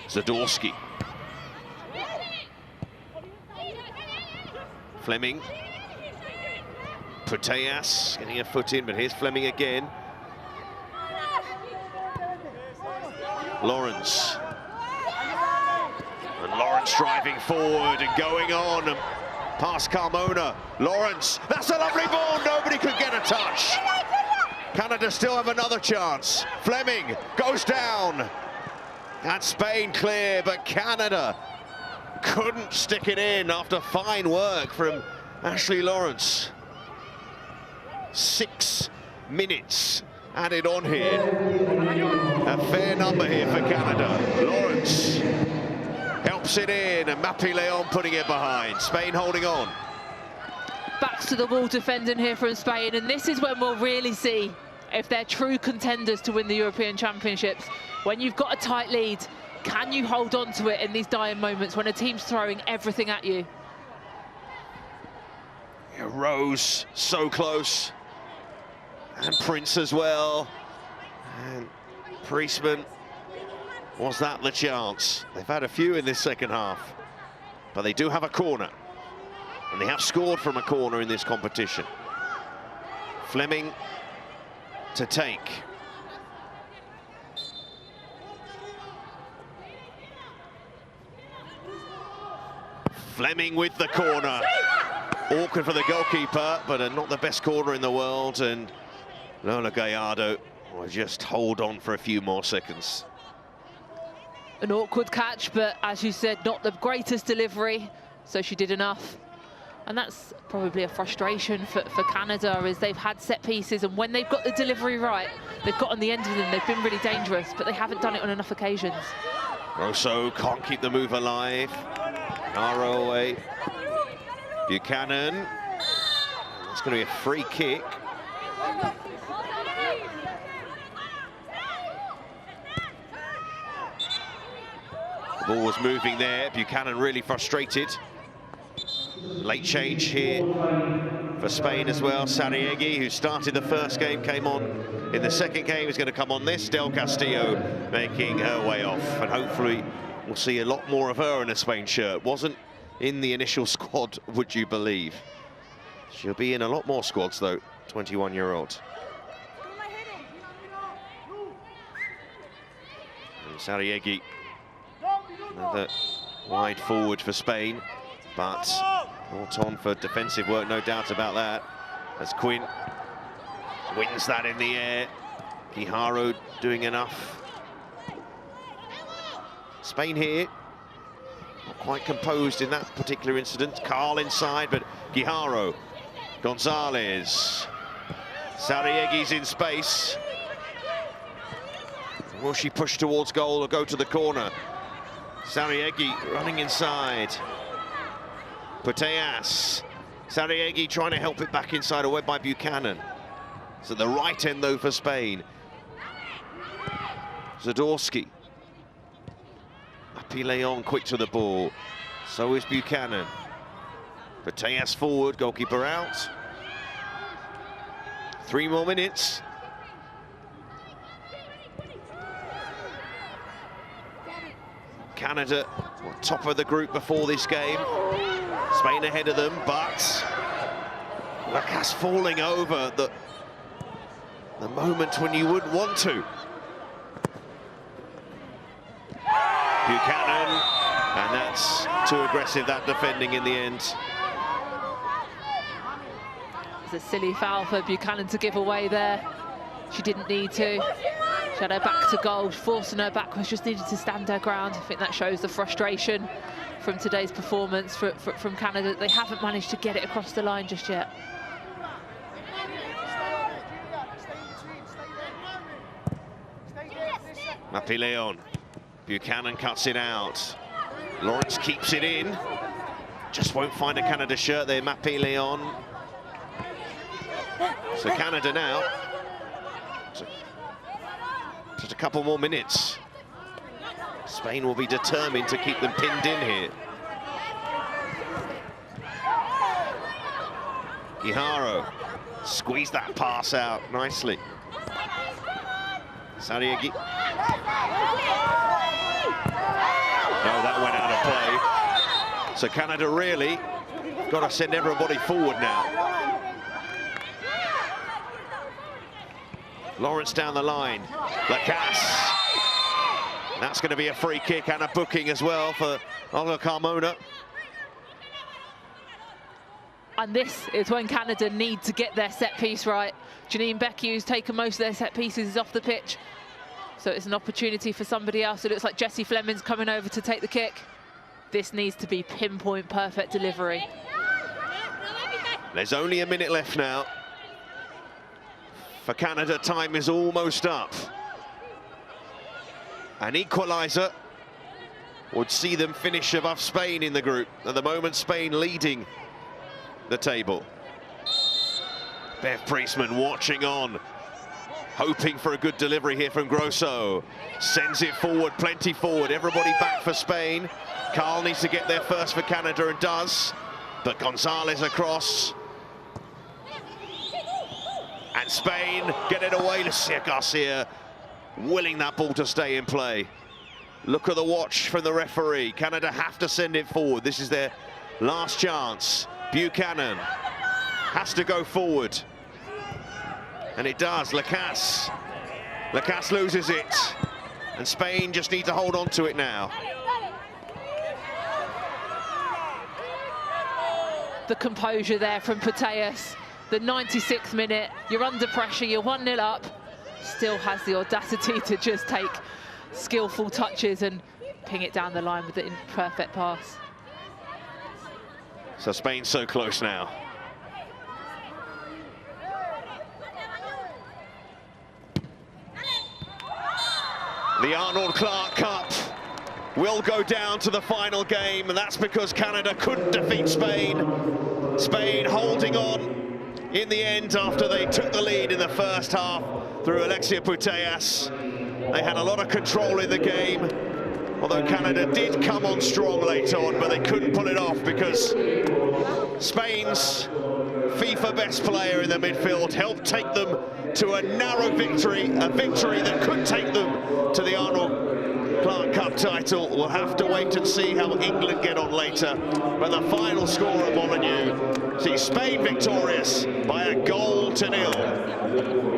Zadorsky. Fleming. Putellas getting a foot in, but here's Fleming again. Lawrence. And Lawrence driving forward and going on and past Carmona. Lawrence, that's a lovely ball, nobody could get a touch. Canada still have another chance. Fleming goes down. And Spain clear, but Canada couldn't stick it in after fine work from Ashley Lawrence. 6 minutes added on here. A fair number here for Canada. Lawrence helps it in, and Mapi Leon putting it behind. Spain holding on. Backs to the wall defending here from Spain, and this is when we'll really see if they're true contenders to win the European Championships. When you've got a tight lead, can you hold on to it in these dying moments when a team's throwing everything at you? Yeah, Rose so close, and Prince as well, and Priestman. Was that the chance? They've had a few in this second half, but they do have a corner, and they have scored from a corner in this competition. Fleming to take. Fleming with the corner. Awkward for the goalkeeper, but not the best corner in the world, and Lola Gallardo will just hold on for a few more seconds. An awkward catch, but as you said, not the greatest delivery, so she did enough. And that's probably a frustration for Canada, as they've had set pieces, and when they've got the delivery right, they've got on the end of them, they've been really dangerous, but they haven't done it on enough occasions. Rosso can't keep the move alive. Arrow away. Buchanan. It's going to be a free kick. The ball was moving there. Buchanan really frustrated. Late change here for Spain as well. Sariegui, who started the first game, came on in the second game, is going to come on this. Del Castillo making her way off, and hopefully we'll see a lot more of her in a Spain shirt. Wasn't in the initial squad, would you believe? She'll be in a lot more squads, though, 21-year-old. And Sariegui, another wide forward for Spain, but brought on for defensive work, no doubt about that, as Quinn wins that in the air. Guijarro doing enough. Spain here, not quite composed in that particular incident. Carl inside, but Guijarro, Gonzalez, Sariegui's in space. Will she push towards goal or go to the corner? Sariegui running inside. Putellas. Sariegui trying to help it back inside, away by Buchanan. So the right end, though, for Spain. Zadorsky. Mapi Leon quick to the ball. So is Buchanan. Putellas forward, goalkeeper out. 3 more minutes. Canada were top of the group before this game. Spain ahead of them, but Lacasse falling over the moment when you wouldn't want to. Buchanan, and that's too aggressive, that defending in the end. It's a silly foul for Buchanan to give away there. She didn't need to. She had her back to goal, forcing her backwards, just needed to stand her ground. I think that shows the frustration from today's performance from Canada. They haven't managed to get it across the line just yet. Mappy-Leon. Buchanan cuts it out. Lawrence keeps it in. Just won't find a Canada shirt there, Mappy-Leon. So Canada now. Just a couple more minutes. Spain will be determined to keep them pinned in here. Iharo squeezed that pass out nicely. Sariagi. No, that went out of play. So Canada really got to send everybody forward now. Lawrence down the line. Lacasse. That's going to be a free kick and a booking as well for Olga Carmona. And this is when Canada need to get their set piece right. Janine Becky, who's taken most of their set pieces, is off the pitch. So it's an opportunity for somebody else. It looks like Jessie Fleming's coming over to take the kick. This needs to be pinpoint perfect delivery. There's only a minute left now. For Canada, time is almost up. An equaliser would see them finish above Spain in the group. At the moment, Spain leading the table. Bev Priestman watching on, hoping for a good delivery here from Grosso. Sends it forward, plenty forward, everybody back for Spain. Carl needs to get there first for Canada and does, but Gonzalez across. And Spain get it away. Lucia Garcia willing that ball to stay in play. Look at the watch from the referee. Canada have to send it forward. This is their last chance. Buchanan has to go forward. And it does. Lacasse. Lacasse loses it. And Spain just need to hold on to it now. The composure there from Putellas. The 96th minute, you're under pressure, you're 1-0 up. Still has the audacity to just take skillful touches and ping it down the line with the perfect pass. So Spain's so close now. The Arnold Clark Cup will go down to the final game, and that's because Canada couldn't defeat Spain. Spain holding on in the end after they took the lead in the first half through Alexia Putellas. They had a lot of control in the game, although Canada did come on strong late on, but they couldn't pull it off because Spain's FIFA best player in the midfield helped take them to a narrow victory, a victory that could take them to the Arnold Clark Cup title. We'll have to wait and see how England get on later, but the final score at Molineux sees Spain victorious by a 1-0.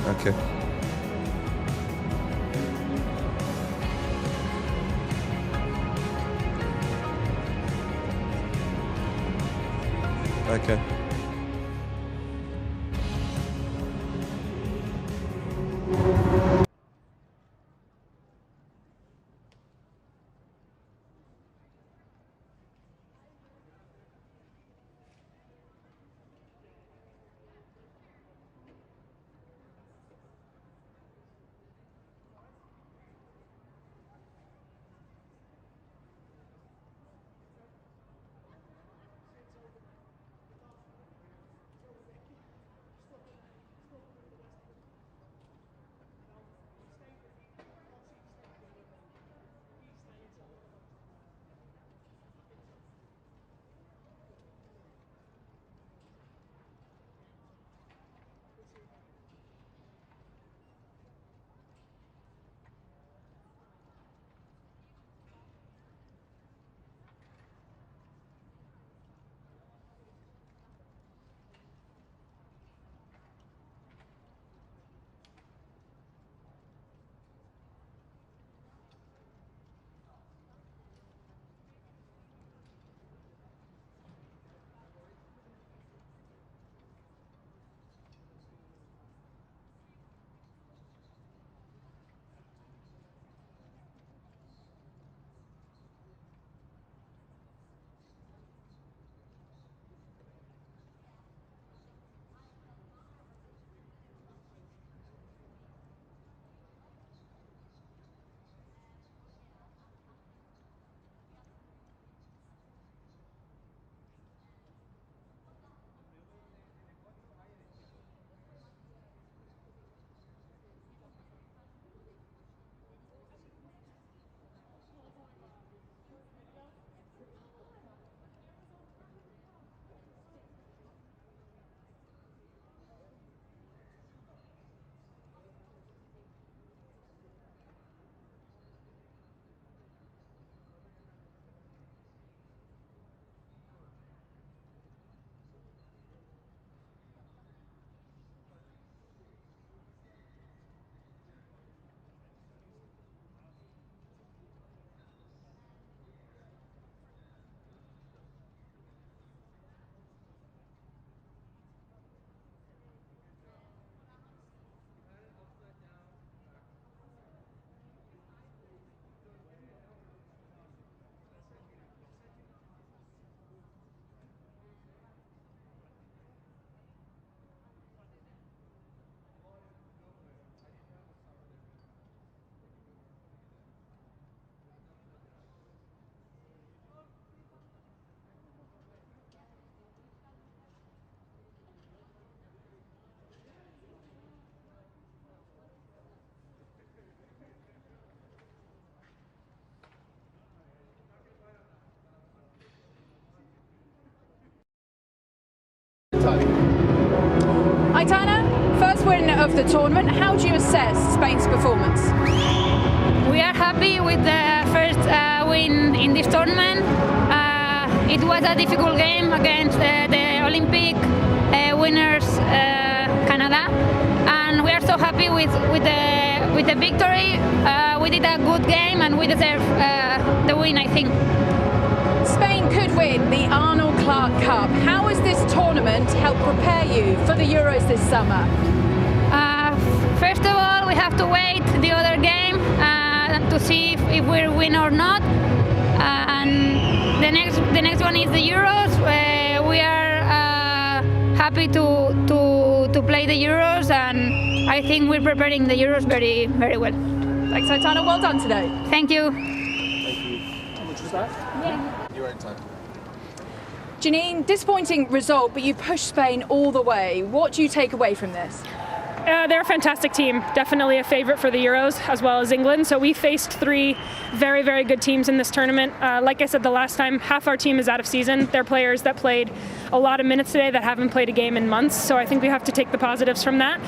Okay. Okay. Aitana, first win of the tournament. How do you assess Spain's performance? We are happy with the first win in this tournament. It was a difficult game against the Olympic winners, Canada, and we are so happy with the victory. We did a good game and we deserve the win, I think. Spain could win the Arnold Clark Cup. How has this tournament helped prepare you for the Euros this summer? First of all, we have to wait the other game to see if we win or not. And the next one is the Euros. We are happy to play the Euros, and I think we're preparing the Euros very, very well. Thanks, Aitana. Well done today. Thank you. How much was that? Yeah. Your own time. Janine, disappointing result, but you pushed Spain all the way. What do you take away from this? They're a fantastic team, definitely a favourite for the Euros as well as England. So we faced three very, very good teams in this tournament. Like I said the last time, half our team is out of season. They're players that played a lot of minutes today that haven't played a game in months. So I think we have to take the positives from that.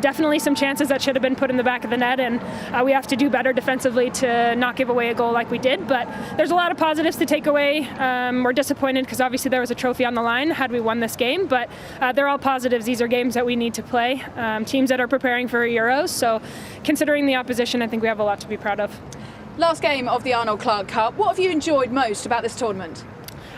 Definitely some chances that should have been put in the back of the net, and we have to do better defensively to not give away a goal like we did. But there's a lot of positives to take away. We're disappointed because obviously there was a trophy on the line had we won this game, but they're all positives. These are games that we need to play. teams that are preparing for Euros. So considering the opposition, I think we have a lot to be proud of. Last game of the Arnold Clark Cup. What have you enjoyed most about this tournament?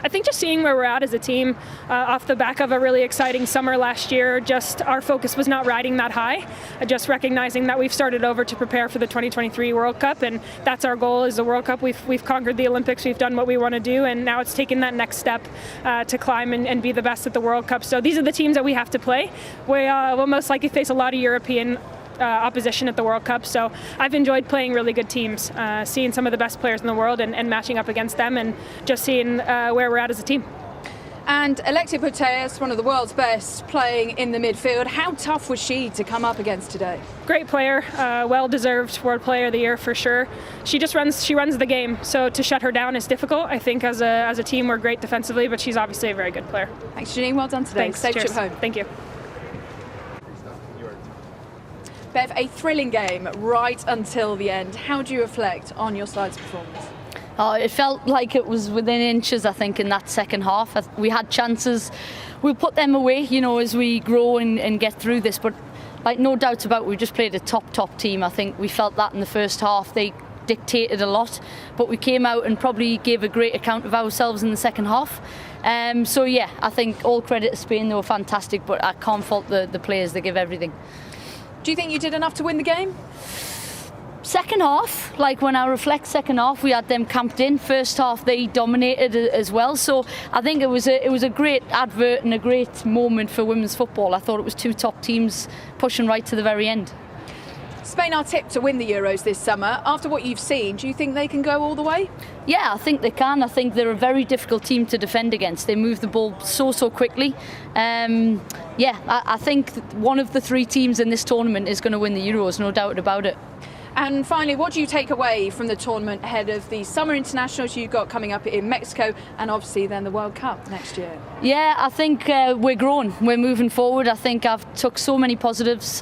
I think just seeing where we're at as a team off the back of a really exciting summer last year, just our focus was not riding that high, just recognizing that we've started over to prepare for the 2023 World Cup, and that's our goal is the World Cup. We've conquered the Olympics, we've done what we want to do, and now it's taking that next step to climb and be the best at the World Cup. So these are the teams that we have to play. We'll most likely face a lot of European opposition at the World Cup, so I've enjoyed playing really good teams, seeing some of the best players in the world and matching up against them, and just seeing where we're at as a team. And Alexia Putellas, one of the world's best, playing in the midfield. How tough was she to come up against today? Great player, well-deserved World Player of the Year for sure. She runs the game, so to shut her down is difficult. I think as a team we're great defensively, but she's obviously a very good player. Thanks, Janine. Well done today. Thanks. Safe Cheers. trip home. Thank you. Bev, a thrilling game right until the end. How do you reflect on your side's performance? Oh, it felt like it was within inches, I think, in that second half. We had chances. We'll put them away, you know, as we grow and get through this. But like, no doubt about it, we just played a top team. I think we felt that in the first half. They dictated a lot, but we came out and probably gave a great account of ourselves in the second half. So yeah, I think all credit to Spain. They were fantastic, but I can't fault the players. They give everything. Do you think you did enough to win the game? Second half, like when I reflect second half, we had them camped in. First half, they dominated as well. So I think it was a great advert and a great moment for women's football. I thought it was two top teams pushing right to the very end. Spain are tipped to win the Euros this summer. After what you've seen, do you think they can go all the way? Yeah, I think they can. I think they're a very difficult team to defend against. They move the ball so quickly. I think one of the three teams in this tournament is going to win the Euros, no doubt about it. And finally, what do you take away from the tournament ahead of the summer internationals you've got coming up in Mexico and obviously then the World Cup next year? Yeah, I think we're growing. We're moving forward. I think I've took so many positives.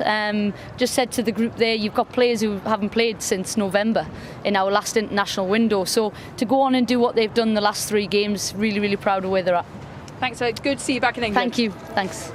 Just said to the group there, you've got players who haven't played since November in our last international window. So to go on and do what they've done the last three games, really proud of where they're at. Thanks, good to see you back in England. Thank you. Thanks.